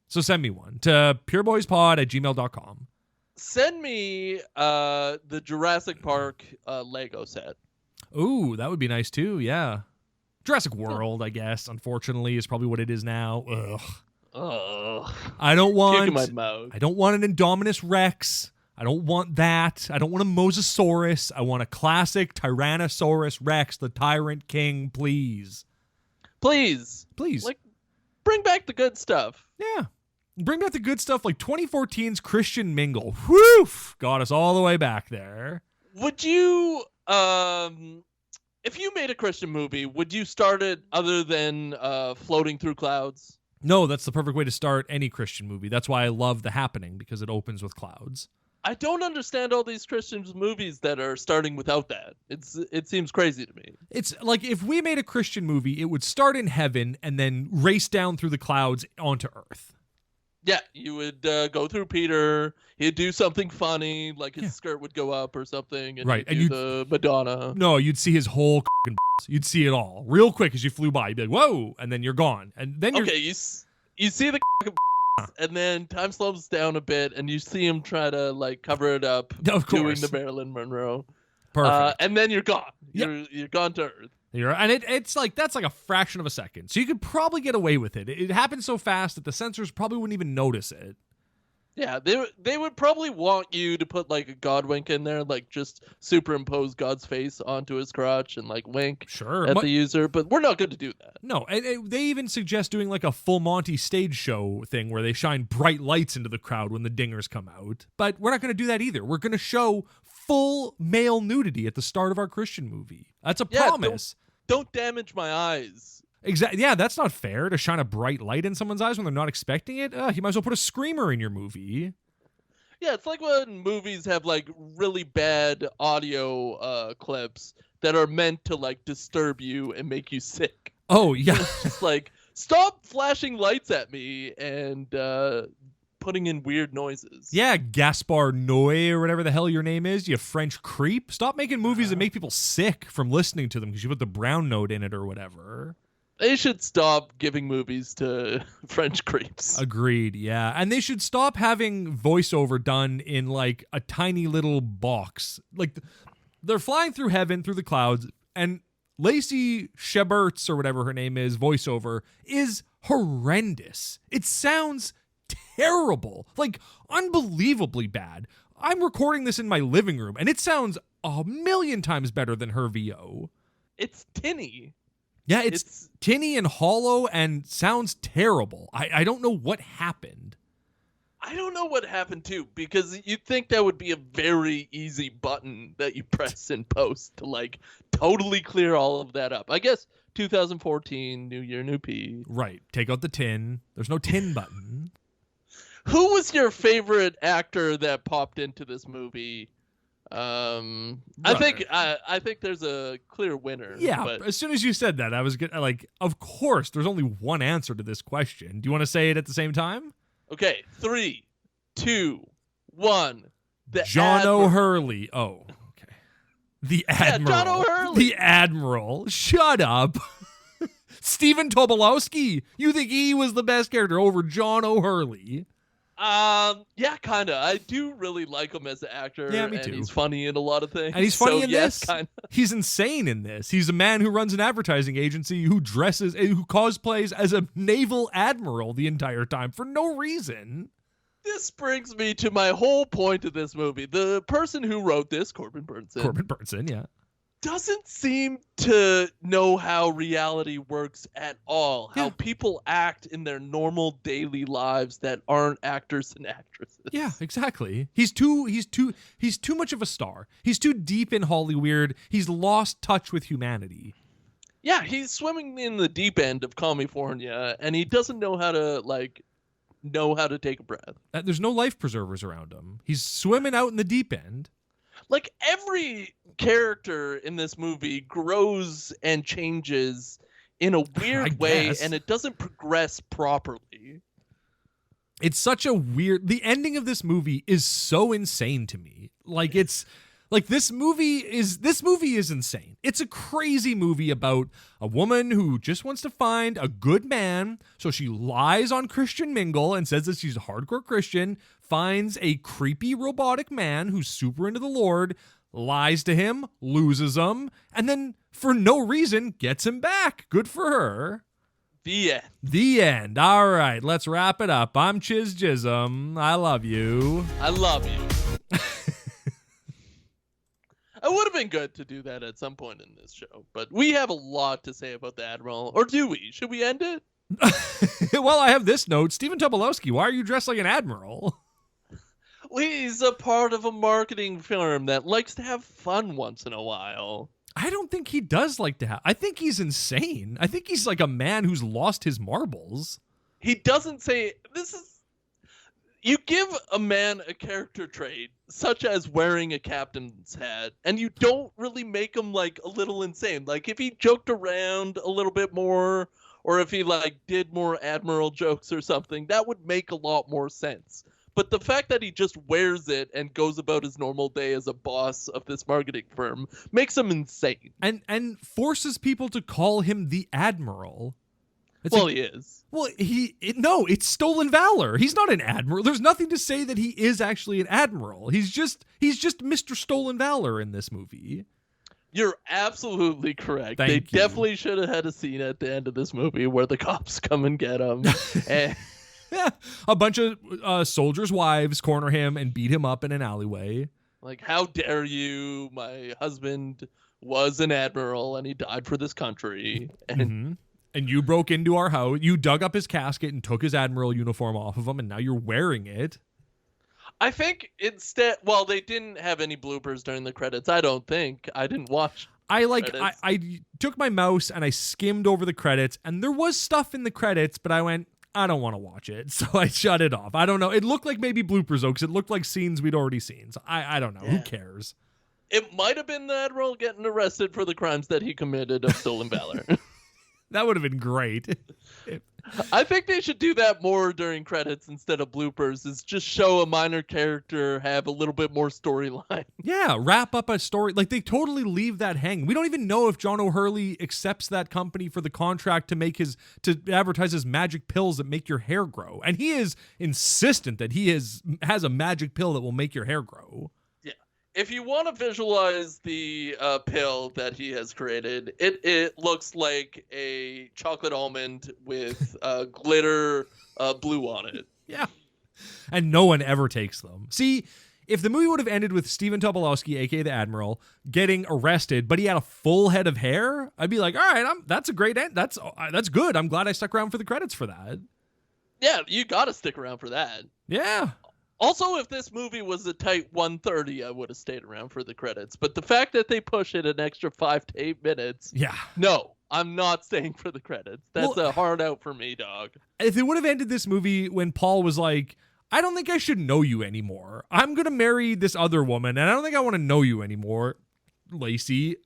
So send me one to pureboyspod@gmail.com. Send me the Jurassic Park Lego set. Ooh, that would be nice too, yeah. Jurassic World, I guess, unfortunately, is probably what it is now. Ugh. Ugh. I don't want Puke in my mouth. I don't want an Indominus Rex. I don't want that. I don't want a Mosasaurus. I want a classic Tyrannosaurus Rex, the Tyrant King, please. Please. Please. Bring back the good stuff. Yeah. Bring back the good stuff like 2014's Christian Mingle. Whew! Got us all the way back there. Would you If you made a Christian movie, would you start it other than floating through clouds? No, that's the perfect way to start any Christian movie. That's why I love The Happening, because it opens with clouds. I don't understand all these Christian movies that are starting without that. It seems crazy to me. It's like if we made a Christian movie, it would start in heaven and then race down through the clouds onto earth. Yeah, you would go through Peter. He'd do something funny, like his skirt would go up or something, and right, and do the Madonna. No, you'd see his whole you'd see it all real quick as you flew by. You'd be like, "Whoa!" and then you're gone. And then you're okay. You see the and then time slows down a bit, and you see him try to like cover it up, of course, doing the Marilyn Monroe. Perfect. And then you're gone. Yep. You're gone to Earth. And it's like that's like a fraction of a second, so you could probably get away with it. It happens so fast that the censors probably wouldn't even notice it. Yeah, they would probably want you to put like a God wink in there, like just superimpose God's face onto his crotch and like wink at the user, but we're not going to do that. No, and they even suggest doing like a full Monty stage show thing where they shine bright lights into the crowd when the dingers come out. But we're not going to do that either. We're going to show full male nudity at the start of our Christian movie. That's a promise. Don't damage my eyes. Exactly. Yeah, that's not fair to shine a bright light in someone's eyes when they're not expecting it. You might as well put a screamer in your movie. Yeah, it's like when movies have like really bad audio clips that are meant to like disturb you and make you sick. Oh, yeah. It's just like, stop flashing lights at me and putting in weird noises. Yeah, Gaspar Noé or whatever the hell your name is, you French creep. Stop making movies that make people sick from listening to them because you put the brown note in it or whatever. They should stop giving movies to French creeps. Agreed, yeah. And they should stop having voiceover done in, like, a tiny little box. Like, they're flying through heaven, through the clouds, and Lacey Sheberts, or whatever her name is, voiceover, is horrendous. It sounds terrible. Like, unbelievably bad. I'm recording this in my living room, and it sounds 1,000,000 times better than her VO. It's tinny. Yeah, it's tinny and hollow and sounds terrible. I don't know what happened. I don't know what happened too, because you'd think that would be a very easy button that you press in post to like totally clear all of that up. I guess 2014, new year, new P. Right. Take out the tin. There's no tin button. Who was your favorite actor that popped into this movie? I think there's a clear winner. Yeah, but as soon as you said that, I was like, of course, there's only one answer to this question. Do you want to say it at the same time? Okay, 3, 2, 1. John O'Hurley. Oh, okay. The Admiral. Yeah, John O'Hurley. The Admiral. Shut up. Stephen Tobolowsky. You think he was the best character over John O'Hurley? Yeah, kind of. I do really like him as an actor. Yeah, me and too. He's funny in a lot of things. And he's funny in yes, this. Kinda. He's insane in this. He's a man who runs an advertising agency who cosplays as a naval admiral the entire time for no reason. This brings me to my whole point of this movie. The person who wrote this, Corbin Burnson, yeah, doesn't seem to know how reality works at all. How people act in their normal daily lives that aren't actors and actresses. Yeah, exactly. He's too much of a star. He's too deep in Hollywood. He's lost touch with humanity. Yeah, he's swimming in the deep end of California, and he doesn't know how to take a breath. There's no life preservers around him. He's swimming out in the deep end. Like, every character in this movie grows and changes in a weird way, and it doesn't progress properly. It's such a weird... The ending of this movie is so insane to me. Like, it's... Like, this movie is insane. It's a crazy movie about a woman who just wants to find a good man, so she lies on Christian Mingle and says that she's a hardcore Christian, finds a creepy robotic man who's super into the Lord, lies to him, loses him, and then, for no reason, gets him back. Good for her. The end. The end. All right, let's wrap it up. I'm Chiz Jism. I love you. I love you. It would have been good to do that at some point in this show, but we have a lot to say about the Admiral. Or do we? Should we end it? Well, I have this note. Stephen Tobolowsky, why are you dressed like an admiral? He's a part of a marketing firm that likes to have fun once in a while. I don't think he does like to have. I think he's insane. I think he's like a man who's lost his marbles. He doesn't say this is. You give a man a character trait such as wearing a captain's hat, and you don't really make him like a little insane. Like if he joked around a little bit more, or if he like did more admiral jokes or something, that would make a lot more sense. But the fact that he just wears it and goes about his normal day as a boss of this marketing firm makes him insane. And forces people to call him the Admiral. He is. Well, no, it's stolen valor. He's not an admiral. There's nothing to say that he is actually an admiral. He's just Mr. Stolen Valor in this movie. You're absolutely correct. Thank they you. definitely should have had a scene at the end of this movie where the cops come and get him. And Yeah, a bunch of soldiers' wives corner him and beat him up in an alleyway. like, how dare you? My husband was an admiral and he died for this country. And And you broke into our house. You dug up his casket and took his admiral uniform off of him, and now you're wearing it. I think instead, well, they didn't have any bloopers during the credits. I don't think. I didn't watch. I took my mouse and I skimmed over the credits, and there was stuff in the credits, but I went, I don't want to watch it, so I shut it off. I don't know. It looked like maybe bloopers, though, because it looked like scenes we'd already seen. So I don't know. Yeah. Who cares? It might have been the admiral getting arrested for the crimes that he committed of stolen valor. That would have been great. I think they should do that more during credits instead of bloopers, is just show a minor character have a little bit more storyline. Yeah, wrap up a story. Like, they totally leave that hanging. We don't even know if John O'Hurley accepts that company for the contract to advertise his magic pills that make your hair grow. And he is insistent that he has a magic pill that will make your hair grow. If you want to visualize the pill that he has created, it looks like a chocolate almond with glitter blue on it. Yeah. And no one ever takes them. See, if the movie would have ended with Stephen Tobolowsky, aka the Admiral, getting arrested, but he had a full head of hair, I'd be like, all right, that's a great end. That's good. I'm glad I stuck around for the credits for that. Yeah, you got to stick around for that. Yeah. Also, if this movie was a tight 1:30, I would have stayed around for the credits. But the fact that they push it an extra 5 to 8 minutes, Yeah. no, I'm not staying for the credits. That's a hard out for me, dog. If it would have ended this movie when Paul was like, I don't think I should know you anymore. I'm going to marry this other woman, and I don't think I want to know you anymore, Lacey.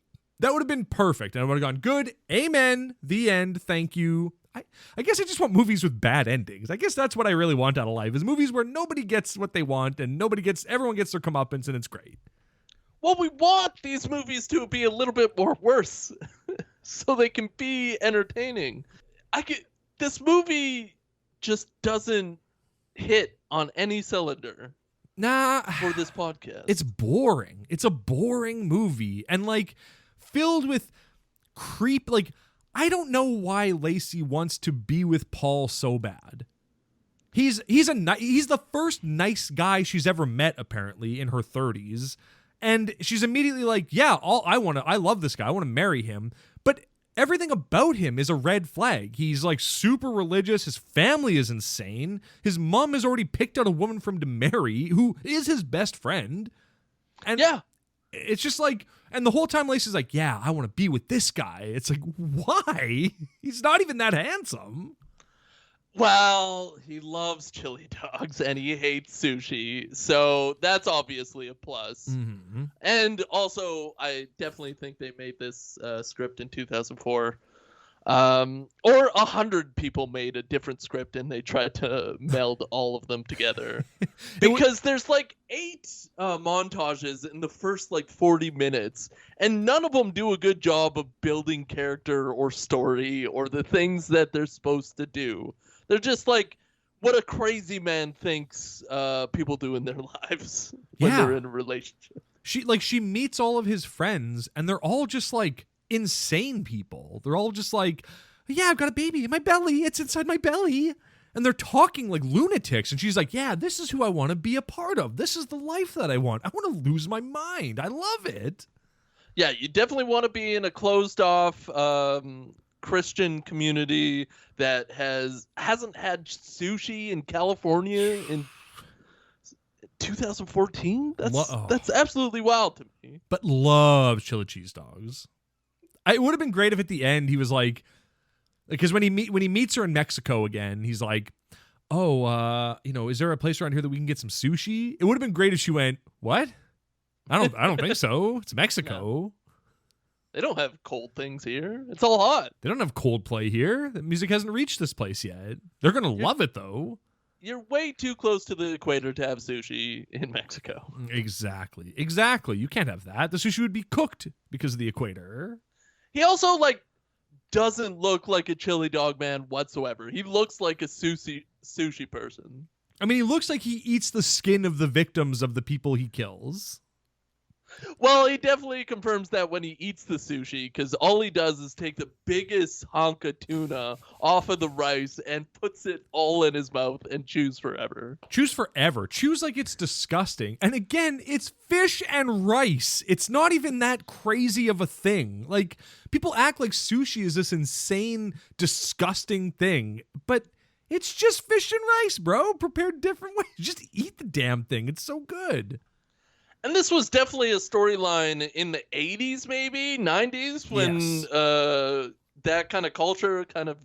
That would have been perfect. And I would have gone, good, amen, the end, thank you. I guess I just want movies with bad endings. I guess that's what I really want out of life, is movies where nobody gets what they want and everyone gets their comeuppance, and it's great. Well, we want these movies to be a little bit more worse so they can be entertaining. This movie just doesn't hit on any cylinder. Nah. For this podcast. It's boring. It's a boring movie, and like filled with creep. Like, I don't know why Lacey wants to be with Paul so bad. He's the first nice guy she's ever met, apparently, in her 30s. And she's immediately like, yeah, I love this guy. I want to marry him. But everything about him is a red flag. He's like super religious. His family is insane. His mom has already picked out a woman for him to marry who is his best friend. And yeah, it's just like, and the whole time Lacey's like, yeah, I want to be with this guy. It's like, why? He's not even that handsome. Well, he loves chili dogs and he hates sushi, so that's obviously a plus. Mm-hmm. And also, I definitely think they made this script in 2004. Or 100 people made a different script and they tried to meld all of them together. Because there's like 8 montages in the first like 40 minutes, and none of them do a good job of building character or story or the things that they're supposed to do. They're just like what a crazy man thinks people do in their lives when they're in a relationship. She meets all of his friends, and they're all just like insane people. They're all just like, yeah, I've got a baby in my belly. It's inside my belly. And they're talking like lunatics. And she's like, yeah, this is who I want to be a part of. This is the life that I want. I want to lose my mind. I love it. Yeah, you definitely want to be in a closed off Christian community that hasn't had sushi in California in 2014. That's absolutely wild to me. But loves chili cheese dogs. It would have been great if at the end he was like, because when he meets her in Mexico again, he's like, oh, is there a place around here that we can get some sushi? It would have been great if she went, what? I don't think so. It's Mexico. No. They don't have cold things here. It's all hot. They don't have Coldplay here. The music hasn't reached this place yet. They're gonna love it though. You're way too close to the equator to have sushi in Mexico. Exactly. You can't have that. The sushi would be cooked because of the equator. He also doesn't look like a chili dog man whatsoever. He looks like a sushi person. I mean, he looks like he eats the skin of the victims of the people he kills. Well, he definitely confirms that when he eats the sushi, because all he does is take the biggest hunk of tuna off of the rice and puts it all in his mouth and chews forever. Chews forever. Chews like it's disgusting. And again, it's fish and rice. It's not even that crazy of a thing. Like, people act like sushi is this insane, disgusting thing, but it's just fish and rice, bro, prepared different ways. Just eat the damn thing. It's so good. And this was definitely a storyline in the 80s, maybe 90s, when that kind of culture kind of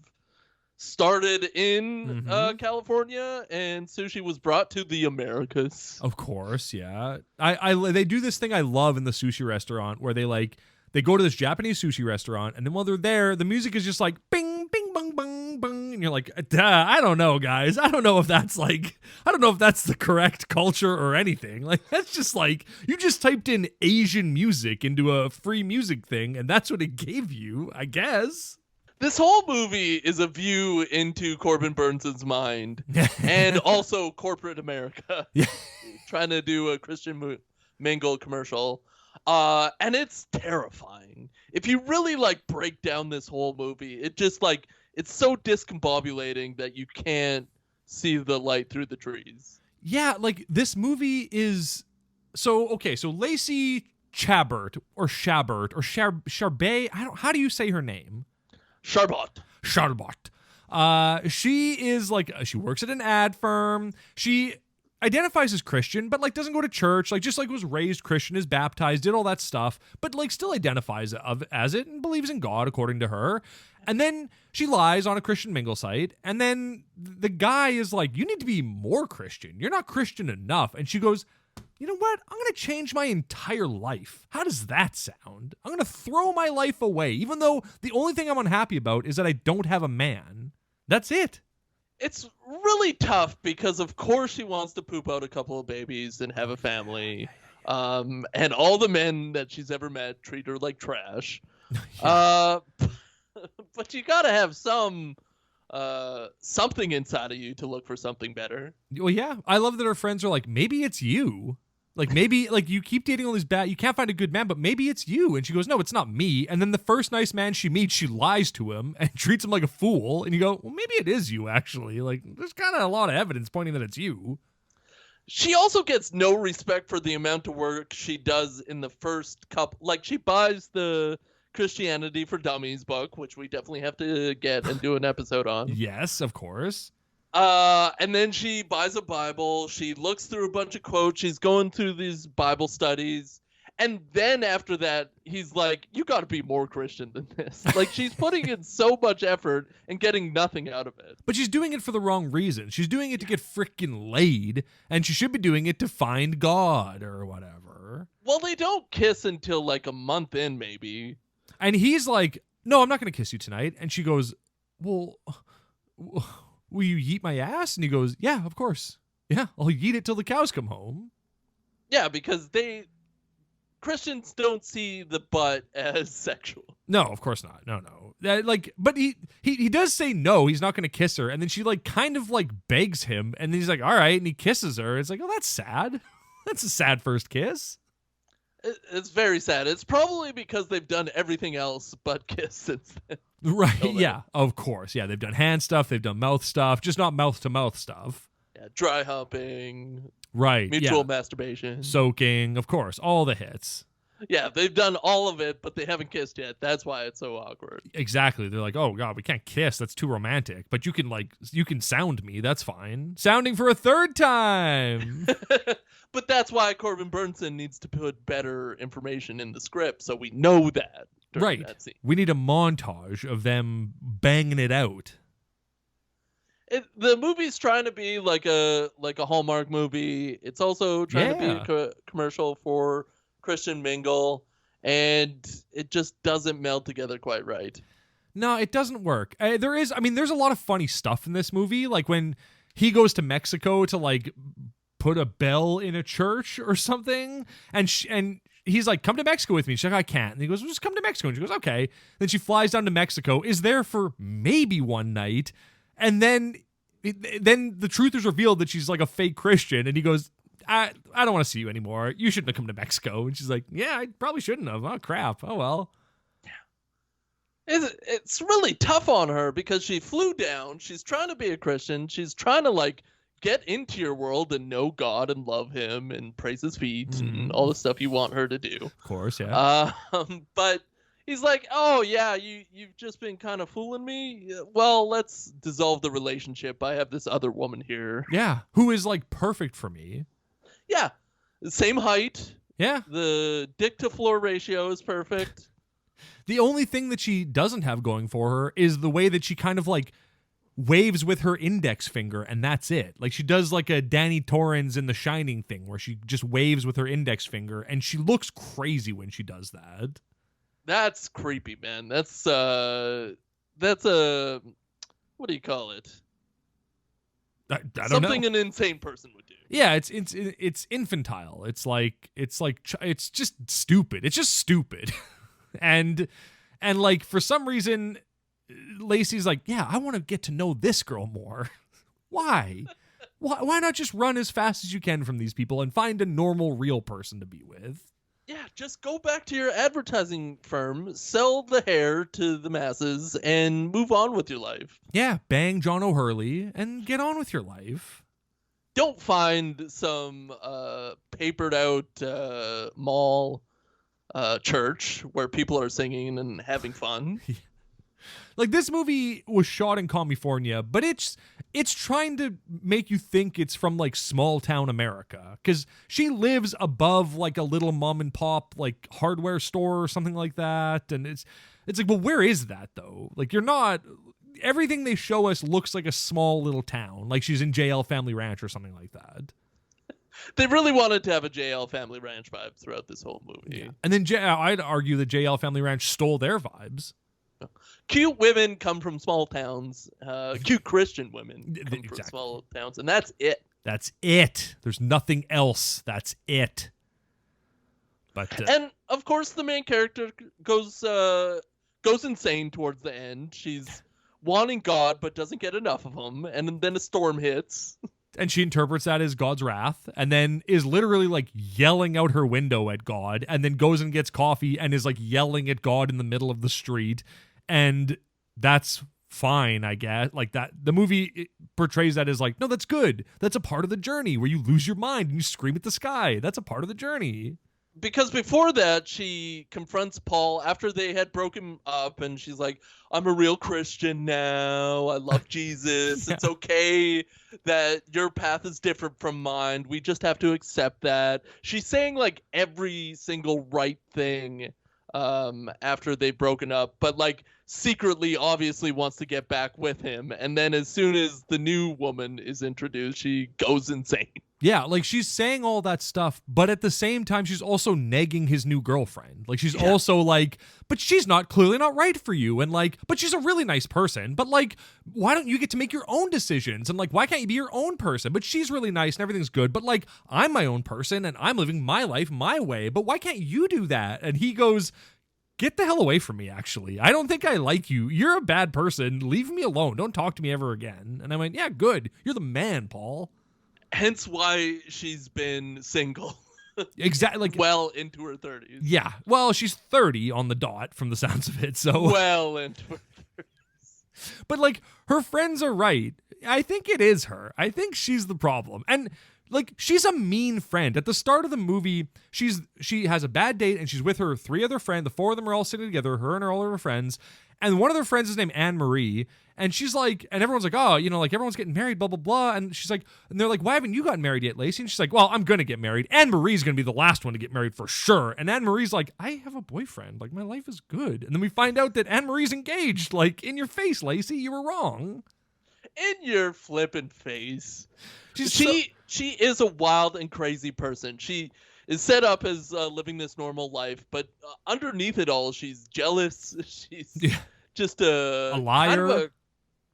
started in California, and sushi was brought to the Americas. Of course, yeah. They do this thing I love in the sushi restaurant where they go to this Japanese sushi restaurant, and then while they're there, the music is just like bing, bing, bong, bong, bong, and you're like, I don't know, guys. I don't know if that's the correct culture or anything. Like, that's just like, you just typed in Asian music into a free music thing, and that's what it gave you, I guess. This whole movie is a view into Corbin Burns' mind, and also corporate America. Yeah. Trying to do a Christian Mingle commercial. And it's terrifying. If you really break down this whole movie, it just it's so discombobulating that you can't see the light through the trees. Yeah, this movie is so Lacey Chabert or Charbet, how do you say her name? Charbot. She is she works at an ad firm. She identifies as Christian, but doesn't go to church, was raised Christian, is baptized, did all that stuff, but still identifies as it and believes in God according to her. And then she lies on a Christian Mingle site, and then the guy is like, you need to be more Christian. You're not Christian enough. And she goes, you know what? I'm going to change my entire life. How does that sound? I'm going to throw my life away, even though the only thing I'm unhappy about is that I don't have a man. That's it. It's really tough because, of course, she wants to poop out a couple of babies and have a family. And all the men that she's ever met treat her like trash. But you got to have something inside of you to look for something better. Well, yeah. I love that her friends are like, maybe it's you. Maybe you keep dating all these you can't find a good man, but maybe it's you. And she goes, no, it's not me. And then the first nice man she meets, she lies to him and treats him like a fool. And you go, well, maybe it is you, actually. There's kind of a lot of evidence pointing that it's you. She also gets no respect for the amount of work she does in the first couple. She buys the Christianity for Dummies book, which we definitely have to get and do an episode on. Yes, of course. And then she buys a Bible. She looks through a bunch of quotes. She's going through these Bible studies. And then after that, he's like, you got to be more Christian than this. She's putting in so much effort and getting nothing out of it. But she's doing it for the wrong reason. She's doing it to get frickin' laid, and she should be doing it to find God or whatever. Well, they don't kiss until a month in, maybe. And he's like, no, I'm not going to kiss you tonight. And she goes, well, will you yeet my ass? And he goes, yeah, of course. Yeah, I'll yeet it till the cows come home. Yeah, because Christians don't see the butt as sexual. No, of course not. No. But he does say no, he's not going to kiss her. And then she kind of begs him. And then he's like, all right. And he kisses her. It's like, oh, that's sad. That's a sad first kiss. It's very sad. It's probably because they've done everything else but kiss since then. Right, yeah, of course. Yeah, they've done hand stuff, they've done mouth stuff, just not mouth-to-mouth stuff. Yeah, dry humping. Right, mutual masturbation. Soaking, of course, all the hits. Yeah, they've done all of it, but they haven't kissed yet. That's why it's so awkward. Exactly. They're like, oh, God, we can't kiss. That's too romantic. But you can sound me. That's fine. Sounding for a third time. But that's why Corbin Burnson needs to put better information in the script, so we know that. during Right. that scene. We need a montage of them banging it out. The movie's trying to be like a Hallmark movie. It's also trying to be a commercial for Christian Mingle, and it just doesn't meld together quite right. No, it doesn't work. There's a lot of funny stuff in this movie, like when he goes to Mexico to like put a bell in a church or something, and he's like, "Come to Mexico with me." She's like, "I can't." And he goes, "Well, just come to Mexico." And she goes, "Okay." Then she flies down to Mexico, is there for maybe one night, and then the truth is revealed that she's like a fake Christian, and he goes, I don't want to see you anymore. You shouldn't have come to Mexico." And she's like, "Yeah, I probably shouldn't have. Oh, crap. Oh, well." It's really tough on her because she flew down. She's trying to be a Christian. She's trying to like get into your world and know God and love him and praise his feet and all the stuff you want her to do. Of course, yeah. But he's like, "Oh yeah, you've just been kind of fooling me. Well, let's dissolve the relationship. I have this other woman here." Yeah, who is like perfect for me. Yeah, same height. Yeah. The dick to floor ratio is perfect. The only thing that she doesn't have going for her is the way that she kind of like waves with her index finger, and that's it. Like she does like a Danny Torrance in The Shining thing where she just waves with her index finger, and she looks crazy when she does that. That's creepy, man. That's a what do you call it? I don't Something know. an insane person would do. Yeah, it's infantile. It's just stupid. It's just stupid. and like for some reason Lacey's like, "Yeah, I want to get to know this girl more." Why? Why not just run as fast as you can from these people and find a normal real person to be with? Yeah, just go back to your advertising firm, sell the hair to the masses, and move on with your life. Yeah, bang John O'Hurley and get on with your life. Don't find some papered out mall church where people are singing and having fun. Like this movie was shot in California, but it's trying to make you think it's from like small town America, because she lives above like a little mom and pop like hardware store or something like that, and it's like, well, where is that though? Like you're not. Everything they show us looks like a small little town, like she's in JL Family Ranch or something like that. They really wanted to have a JL Family Ranch vibe throughout this whole movie. Yeah. And then I'd argue that JL Family Ranch stole their vibes. Cute women come from small towns. Cute Christian women come from small towns, and that's it. That's it. There's nothing else. That's it. But and of course, the main character goes insane towards the end. She's wanting God, but doesn't get enough of him, and then a storm hits. And she interprets that as God's wrath, and then is literally like yelling out her window at God, and then goes and gets coffee and is like yelling at God in the middle of the street. And that's fine, I guess. Like that, the movie portrays that as like, no, that's good. That's a part of the journey where you lose your mind and you scream at the sky. That's a part of the journey. Because before that, she confronts Paul after they had broken up, and she's like, "I'm a real Christian now. I love Jesus. Yeah. It's okay that your path is different from mine. We just have to accept that." She's saying like every single right thing after they've broken up, but like secretly obviously wants to get back with him. And then as soon as the new woman is introduced, she goes insane. Yeah, like she's saying all that stuff, but at the same time, she's also negging his new girlfriend. Like she's also like, but she's clearly not right for you. And like, but she's a really nice person. But like, why don't you get to make your own decisions? And like, why can't you be your own person? But she's really nice and everything's good. But like, I'm my own person and I'm living my life my way. But why can't you do that? And he goes, "Get the hell away from me, actually. I don't think I like you. You're a bad person. Leave me alone. Don't talk to me ever again." And I went, "Yeah, good. You're the man, Paul." Hence why she's been single. Exactly. Like, well into her 30s. Yeah. Well, she's 30 on the dot from the sounds of it. So well into her 30s. But like her friends are right. I think it is her. I think she's the problem. And like, she's a mean friend. At the start of the movie, she has a bad date and she's with her 3 other friends. The 4 of them are all sitting together, her and all of her friends. And one of their friends is named Anne Marie. And she's like, and everyone's like, oh, like everyone's getting married, blah, blah, blah. And she's like, and they're like, why haven't you gotten married yet, Lacey? And she's like, well, I'm going to get married. Anne Marie's going to be the last one to get married for sure. And Anne Marie's like, I have a boyfriend. Like, my life is good. And then we find out that Anne Marie's engaged. Like, in your face, Lacey, you were wrong. In your flippin' face. She is a wild and crazy person. She is set up as living this normal life, but underneath it all, she's jealous. She's just a liar. Kind of a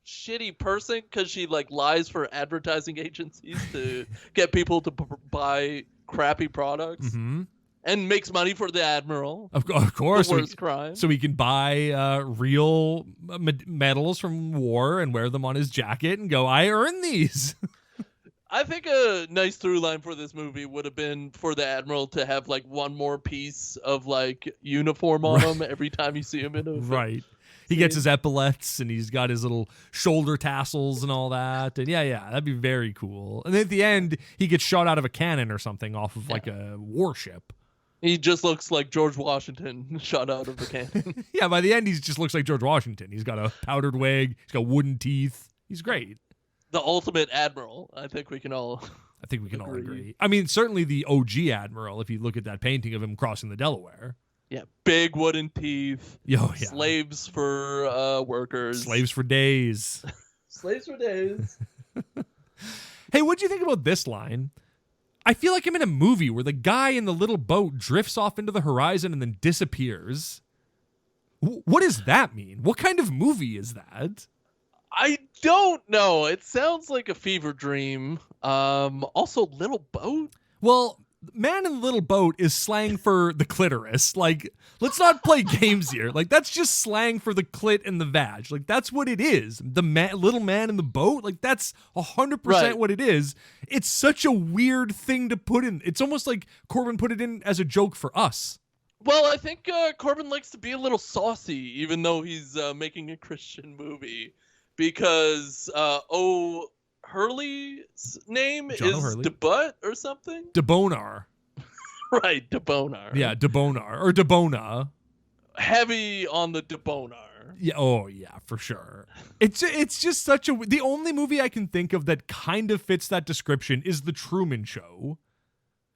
shitty person because she like lies for advertising agencies to get people to buy crappy products. Mm-hmm. And makes money for the Admiral. Of course. The worst crime. So he can buy real medals from war and wear them on his jacket and go, I earned these. I think a nice through line for this movie would have been for the Admiral to have like one more piece of like uniform on him every time you see him in a right. He gets his epaulets and he's got his little shoulder tassels and all that. And yeah, that'd be very cool. And then at the end, he gets shot out of a cannon or something off of like a warship. He just looks like George Washington shot out of the cannon. Yeah, by the end, he just looks like George Washington. He's got a powdered wig. He's got wooden teeth. He's great. The ultimate Admiral. I think we can all agree. I mean, certainly the OG Admiral, if you look at that painting of him crossing the Delaware. Yeah, big wooden teeth. Oh, yeah. Slaves for workers. Slaves for days. Slaves for days. Hey, what'd you think about this line? I feel like I'm in a movie where the guy in the little boat drifts off into the horizon and then disappears. What does that mean? What kind of movie is that? I don't know. It sounds like a fever dream. Also, little boat? Well, man in the little boat is slang for the clitoris. Like, let's not play games here. Like, that's just slang for the clit and the vag. Like, that's what it is. The little man in the boat, like, that's 100% what it is. It's such a weird thing to put in. It's almost like Corbin put it in as a joke for us. Well, I think Corbin likes to be a little saucy, even though he's making a Christian movie. Because, Hurley's name John is O'Hurley. DeButt or something? DeBonar. Right, DeBonar. Yeah, DeBonar. Or DeBona. Heavy on the DeBonar. Yeah, oh yeah, for sure. It's just such a... The only movie I can think of that kind of fits that description is The Truman Show.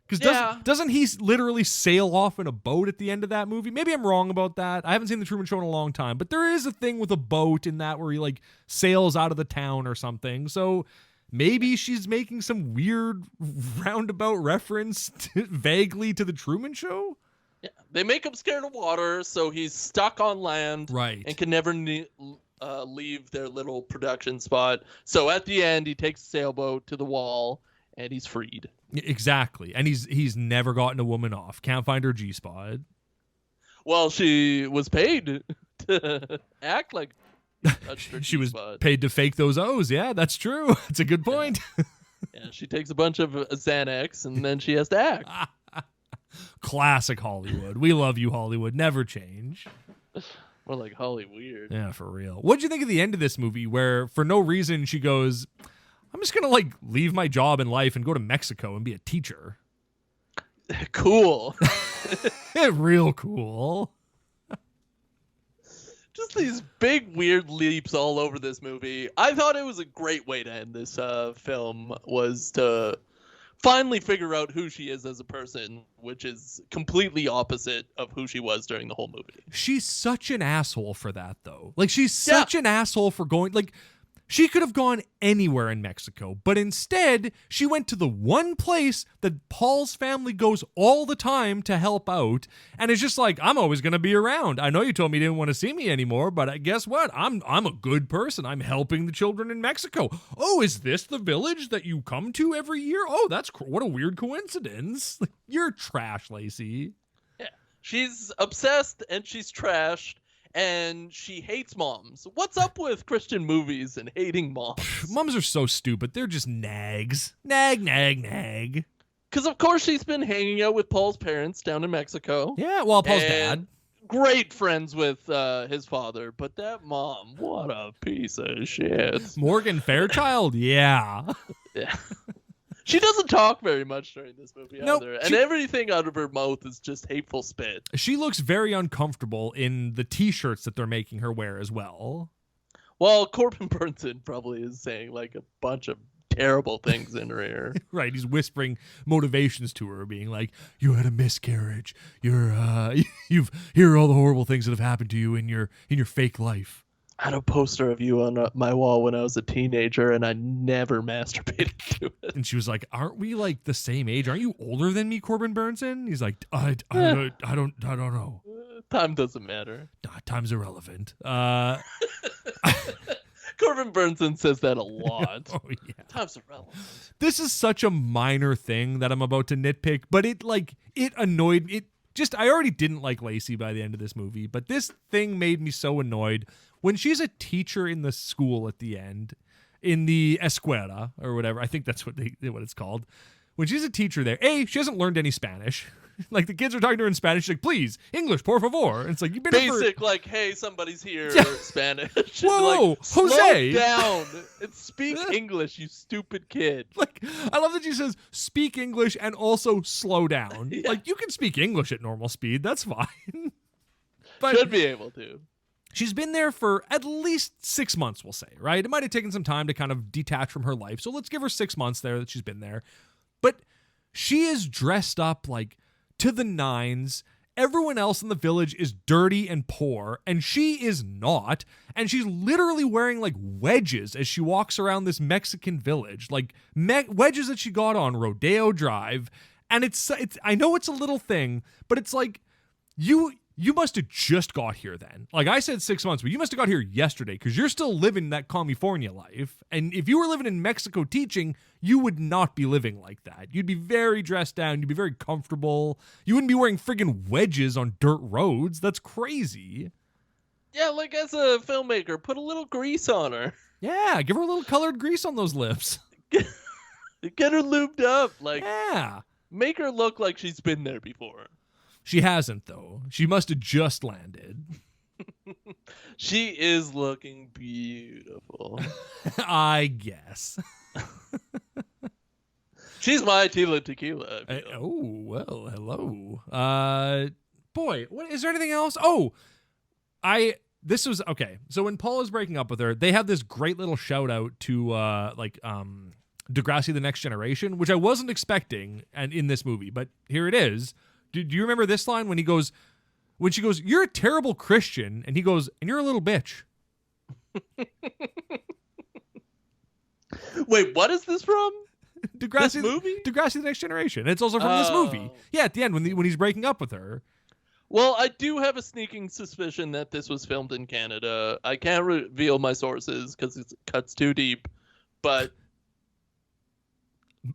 Because doesn't he literally sail off in a boat at the end of that movie? Maybe I'm wrong about that. I haven't seen The Truman Show in a long time. But there is a thing with a boat in that where he like sails out of the town or something. So maybe she's making some weird roundabout reference vaguely to The Truman Show? Yeah, they make him scared of water, so he's stuck on land. Right. And can never leave their little production spot. So at the end, he takes a sailboat to the wall, and he's freed. Exactly. And he's never gotten a woman off. Can't find her G-spot. Well, she was paid to act like she was paid to fake those O's. Yeah, that's true. That's a good point. Yeah, she takes a bunch of Xanax, and then she has to act. Classic Hollywood. We love you, Hollywood. Never change. More like Holly Weird. Yeah, for real. What'd you think of the end of this movie where, for no reason, she goes... I'm just going to, like, leave my job in life and go to Mexico and be a teacher. Cool. Real cool. Just these big, weird leaps all over this movie. I thought it was a great way to end this film, was to finally figure out who she is as a person, which is completely opposite of who she was during the whole movie. She's such an asshole for that, though. Like, she's such an asshole for going... Like, she could have gone anywhere in Mexico, but instead, she went to the one place that Paul's family goes all the time to help out, and it's just like, I'm always going to be around. I know you told me you didn't want to see me anymore, but guess what? I'm a good person. I'm helping the children in Mexico. Oh, is this the village that you come to every year? Oh, that's what a weird coincidence. You're trash, Lacey. Yeah, she's obsessed and she's trashed. And she hates moms. What's up with Christian movies and hating moms? Moms are so stupid. They're just nags. Nag, nag, nag. Because, of course, she's been hanging out with Paul's parents down in Mexico. Yeah, well, Paul's dad. Great friends with his father. But that mom, what a piece of shit. Morgan Fairchild? Yeah. Yeah. She doesn't talk very much during this movie Nope, either. And everything out of her mouth is just hateful spit. She looks very uncomfortable in the t-shirts that they're making her wear as well. Well, Corbin Burnson probably is saying like a bunch of terrible things in her ear. Right, he's whispering motivations to her, being like, "You had a miscarriage. You've here are all the horrible things that have happened to you in your fake life." I had a poster of you on my wall when I was a teenager, and I never masturbated to it. And she was like, "Aren't we like the same age? Aren't you older than me, Corbin Burnson?" He's like, "I don't know. Time doesn't matter." Nah, time's irrelevant." Corbin Burnson says that a lot. Oh yeah. Time's irrelevant. This is such a minor thing that I'm about to nitpick, but it annoyed me. I already didn't like Lacey by the end of this movie, but this thing made me so annoyed. When she's a teacher in the school at the end, in the escuela or whatever, I think that's what it's called. When she's a teacher there, she hasn't learned any Spanish. Like, the kids are talking to her in Spanish. She's like, "Please, English, por favor." And it's like, you've been basic, like, "Hey, somebody's here," Spanish. Whoa, like, Jose! Slow down and speak English, you stupid kid. Like, I love that she says, "Speak English and also slow down." Yeah. Like, you can speak English at normal speed. That's fine. But should be able to. She's been there for at least 6 months, we'll say, right? It might have taken some time to kind of detach from her life. So let's give her 6 months there that she's been there. But she is dressed up like to the nines. Everyone else in the village is dirty and poor, and she is not. And she's literally wearing like wedges as she walks around this Mexican village, like wedges that she got on Rodeo Drive. And it's I know it's a little thing, but it's like you must have just got here then. Like, I said 6 months, but you must have got here yesterday because you're still living that California life. And if you were living in Mexico teaching, you would not be living like that. You'd be very dressed down. You'd be very comfortable. You wouldn't be wearing friggin' wedges on dirt roads. That's crazy. Yeah, like, as a filmmaker, put a little grease on her. Yeah, give her a little colored grease on those lips. Get her lubed up. Like, yeah. Make her look like she's been there before. She hasn't, though. She must have just landed. She is looking beautiful. I guess. She's my Tila Tequila. Oh, well, hello. Boy, what is there anything else? Oh, this was okay. So when Paul is breaking up with her, they have this great little shout out to Degrassi: The Next Generation, which I wasn't expecting and in this movie, but here it is. Do you remember this line when she goes, "You're a terrible Christian," and he goes, "And you're a little bitch." Wait, what is this from? Degrassi, this movie? Degrassi: The Next Generation. It's also from this movie. Yeah, at the end when he's breaking up with her. Well, I do have a sneaking suspicion that this was filmed in Canada. I can't reveal my sources because it cuts too deep, but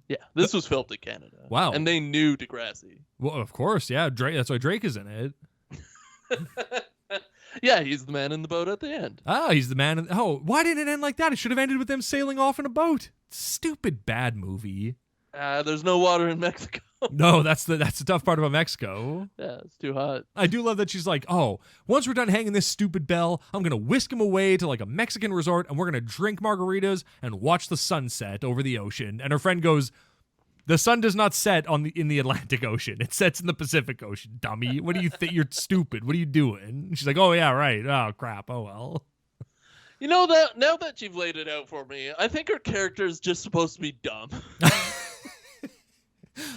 yeah, this was filmed in Canada. Wow. And they knew Degrassi. Well, of course, yeah. Drake, that's why Drake is in it. Yeah, he's the man in the boat at the end. Ah, he's the man. Why didn't it end like that? It should have ended with them sailing off in a boat. Stupid bad movie. There's no water in Mexico. No, that's the tough part about Mexico. Yeah, it's too hot. I do love that she's like, "Oh, once we're done hanging this stupid bell, I'm going to whisk him away to like a Mexican resort and we're going to drink margaritas and watch the sunset over the ocean." And her friend goes, "The sun does not set in the Atlantic Ocean. It sets in the Pacific Ocean, dummy. What do you think? You're stupid. What are you doing?" And she's like, "Oh, yeah, right. Oh, crap. Oh, well." You know, that now that you've laid it out for me, I think her character is just supposed to be dumb.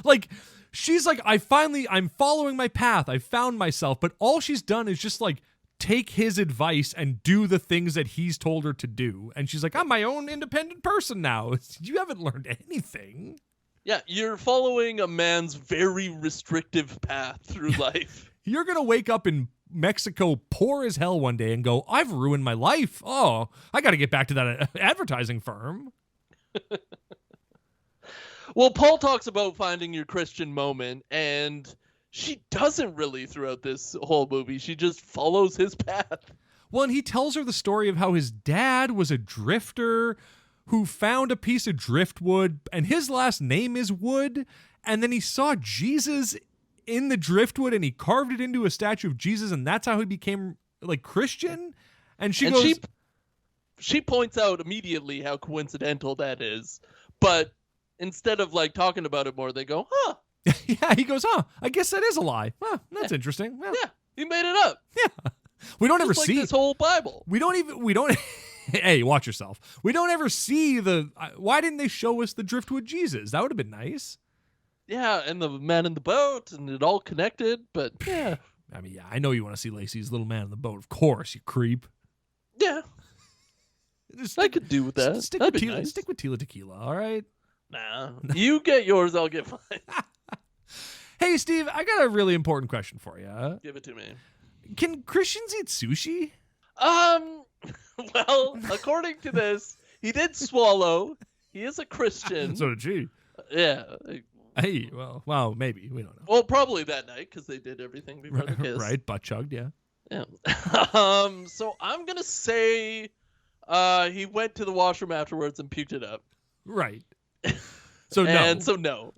Like, she's like, I'm following my path. I found myself. But all she's done is just like take his advice and do the things that he's told her to do. And she's like, "I'm my own independent person now." You haven't learned anything. Yeah, you're following a man's very restrictive path through life. You're going to wake up in Mexico poor as hell one day and go, "I've ruined my life. Oh, I got to get back to that advertising firm." Well, Paul talks about finding your Christian moment, and she doesn't really throughout this whole movie. She just follows his path. Well, and he tells her the story of how his dad was a drifter who found a piece of driftwood, and his last name is Wood, and then he saw Jesus in the driftwood, and he carved it into a statue of Jesus, and that's how he became, like, Christian? And she points out immediately how coincidental that is, but instead of like talking about it more, they go, huh, Yeah, he goes, I guess that is a lie. Huh, that's interesting. Well, yeah, he made it up. yeah. We don't ever Just like see this whole Bible. We don't hey, watch yourself. We don't ever see why didn't they show us the driftwood Jesus? That would have been nice. Yeah, and the man in the boat, and it all connected, but yeah. I mean, yeah, I know you want to see Lacey's little man in the boat. Of course, you creep. Yeah. I could do with that. Stick That'd with be Tila, nice. stick with Tila Tequila, all right? Nah. You get yours, I'll get mine. Hey, Steve, I got a really important question for you. Give it to me. Can Christians eat sushi? Well, according to this, he did swallow. He is a Christian. So did she. Yeah. Hey, well, maybe. We don't know. Well, probably that night, because they did everything before the kiss. Right, butt chugged, yeah. Yeah. So I'm going to say he went to the washroom afterwards and puked it up. Right. So no. And so no.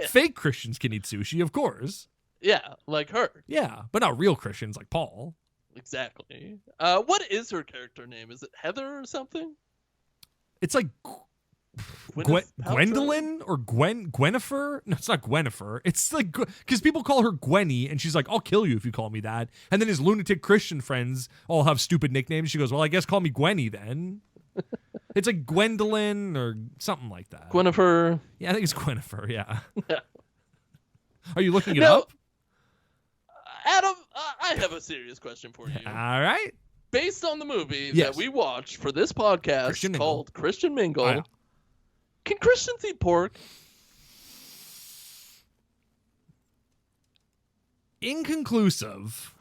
Fake Christians can eat sushi, of course. Yeah, like her. Yeah, but not real Christians like Paul. Exactly. What is her character name? Is it Heather or something? It's like Gwendolyn or Gwenifer? No, it's not Gwenifer. It's like, because people call her Gwenny, and she's like, I'll kill you if you call me that. And then his lunatic Christian friends all have stupid nicknames. She goes, well, I guess call me Gwenny then. It's like Gwendolyn or something like that. Gwenifer. Yeah, I think it's Gwenifer, yeah. Yeah. Are you looking it up? Adam, I have a serious question for you. All right. Based on the movie Yes. that we watched for this podcast called Christian Mingle, Oh, yeah. Can Christians eat pork? Inconclusive.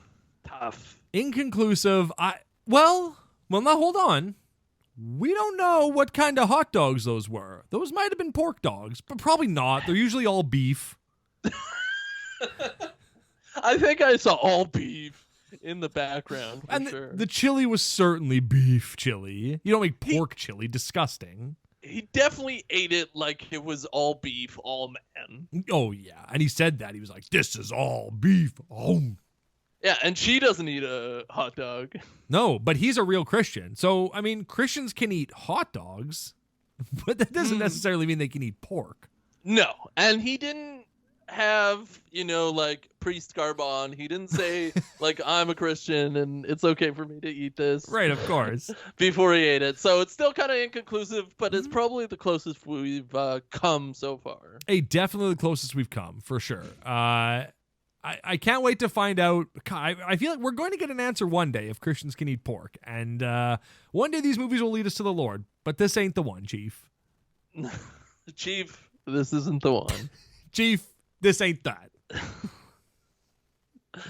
Tough. Inconclusive. Well, now hold on. We don't know what kind of hot dogs those were. Those might have been pork dogs, but probably not. They're usually all beef. I think I saw all beef in the background, for And sure. the chili was certainly beef chili. You don't make pork chili. Disgusting. He definitely ate it like it was all beef, all man. Oh, yeah. And he said that. He was like, this is all beef. Oh. Yeah, and she doesn't eat a hot dog. No, but he's a real Christian. So, I mean, Christians can eat hot dogs, but that doesn't necessarily mean they can eat pork. No, and he didn't have, like priest garb on. He didn't say, like, I'm a Christian and it's okay for me to eat this. Right, of course. Before he ate it. So it's still kind of inconclusive, but it's probably the closest we've come so far. Hey, definitely the closest we've come, for sure. I can't wait to find out. I feel like we're going to get an answer one day if Christians can eat pork. And one day these movies will lead us to the Lord. But this ain't the one, Chief. Chief, this isn't the one. Chief, this ain't that.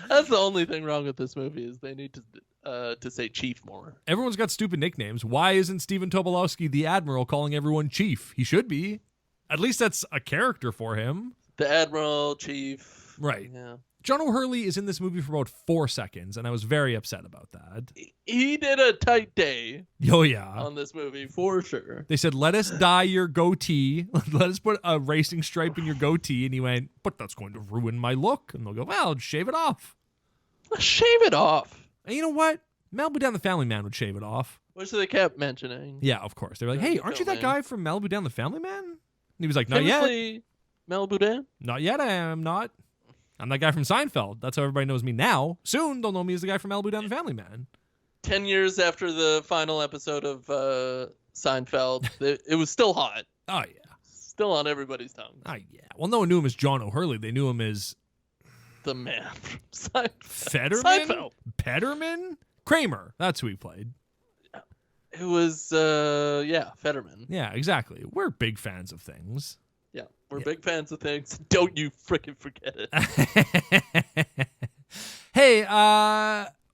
That's the only thing wrong with this movie is they need to say Chief more. Everyone's got stupid nicknames. Why isn't Stephen Tobolowsky the Admiral calling everyone Chief? He should be. At least that's a character for him. The Admiral, Chief. Right. Yeah. John O'Hurley is in this movie for about 4 seconds, and I was very upset about that. He did a tight day Oh, yeah. on this movie, for sure. They said, let us dye your goatee. Let us put a racing stripe in your goatee. And he went, but that's going to ruin my look. And they'll go, well, shave it off. Shave it off. And you know what? Malibu Down the Family Man would shave it off. Which they kept mentioning. Yeah, of course. They were like, hey, aren't you that guy from Malibu Down the Family Man? And he was like, not Famously, yet. Malibu Dan? Not yet, I am not. I'm that guy from Seinfeld. That's how everybody knows me now. Soon, they'll know me as the guy from Malibu Down the Family Man. 10 years after the final episode of Seinfeld, it was still hot. Oh, yeah. Still on everybody's tongue. Oh, yeah. Well, no one knew him as John O'Hurley. They knew him as... The man from Seinfeld. Fetterman? Seinfeld. Petterman? Kramer. That's who he played. It was, Fetterman. Yeah, exactly. We're big fans of things. Yeah, we're big fans of things. Don't you frickin' forget it. Hey,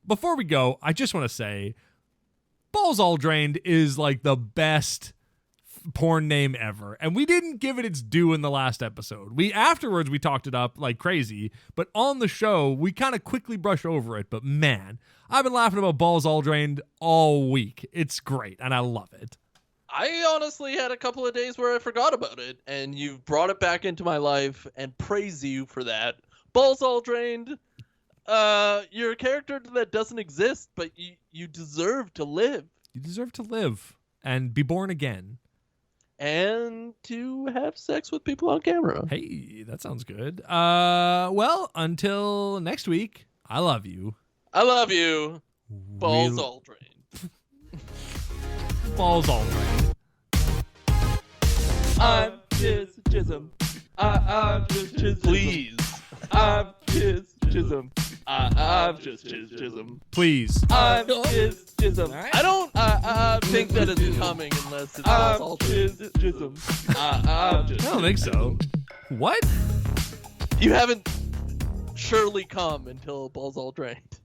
before we go, I just want to say, Balls All Drained is like the best porn name ever, and we didn't give it its due in the last episode. Afterwards we talked it up like crazy, but on the show we kind of quickly brush over it. But man, I've been laughing about Balls All Drained all week. It's great, and I love it. I honestly had a couple of days where I forgot about it, and you've brought it back into my life, and praise you for that. Balls All Drained, you're a character that doesn't exist, but you deserve to live. You deserve to live and be born again. and to have sex with people on camera. Hey, that sounds good. Well, until next week, I love you. I love you. Balls all drained. Balls all drained. I'm just Chisholm. I'm just Chisholm. Please. I'm just Chisholm. I'm just Chisholm. Please. I'm just Chisholm. Right. I don't think that it's coming unless it's all just Chisholm. I'm just I don't think so. What? You haven't surely come until balls all drained.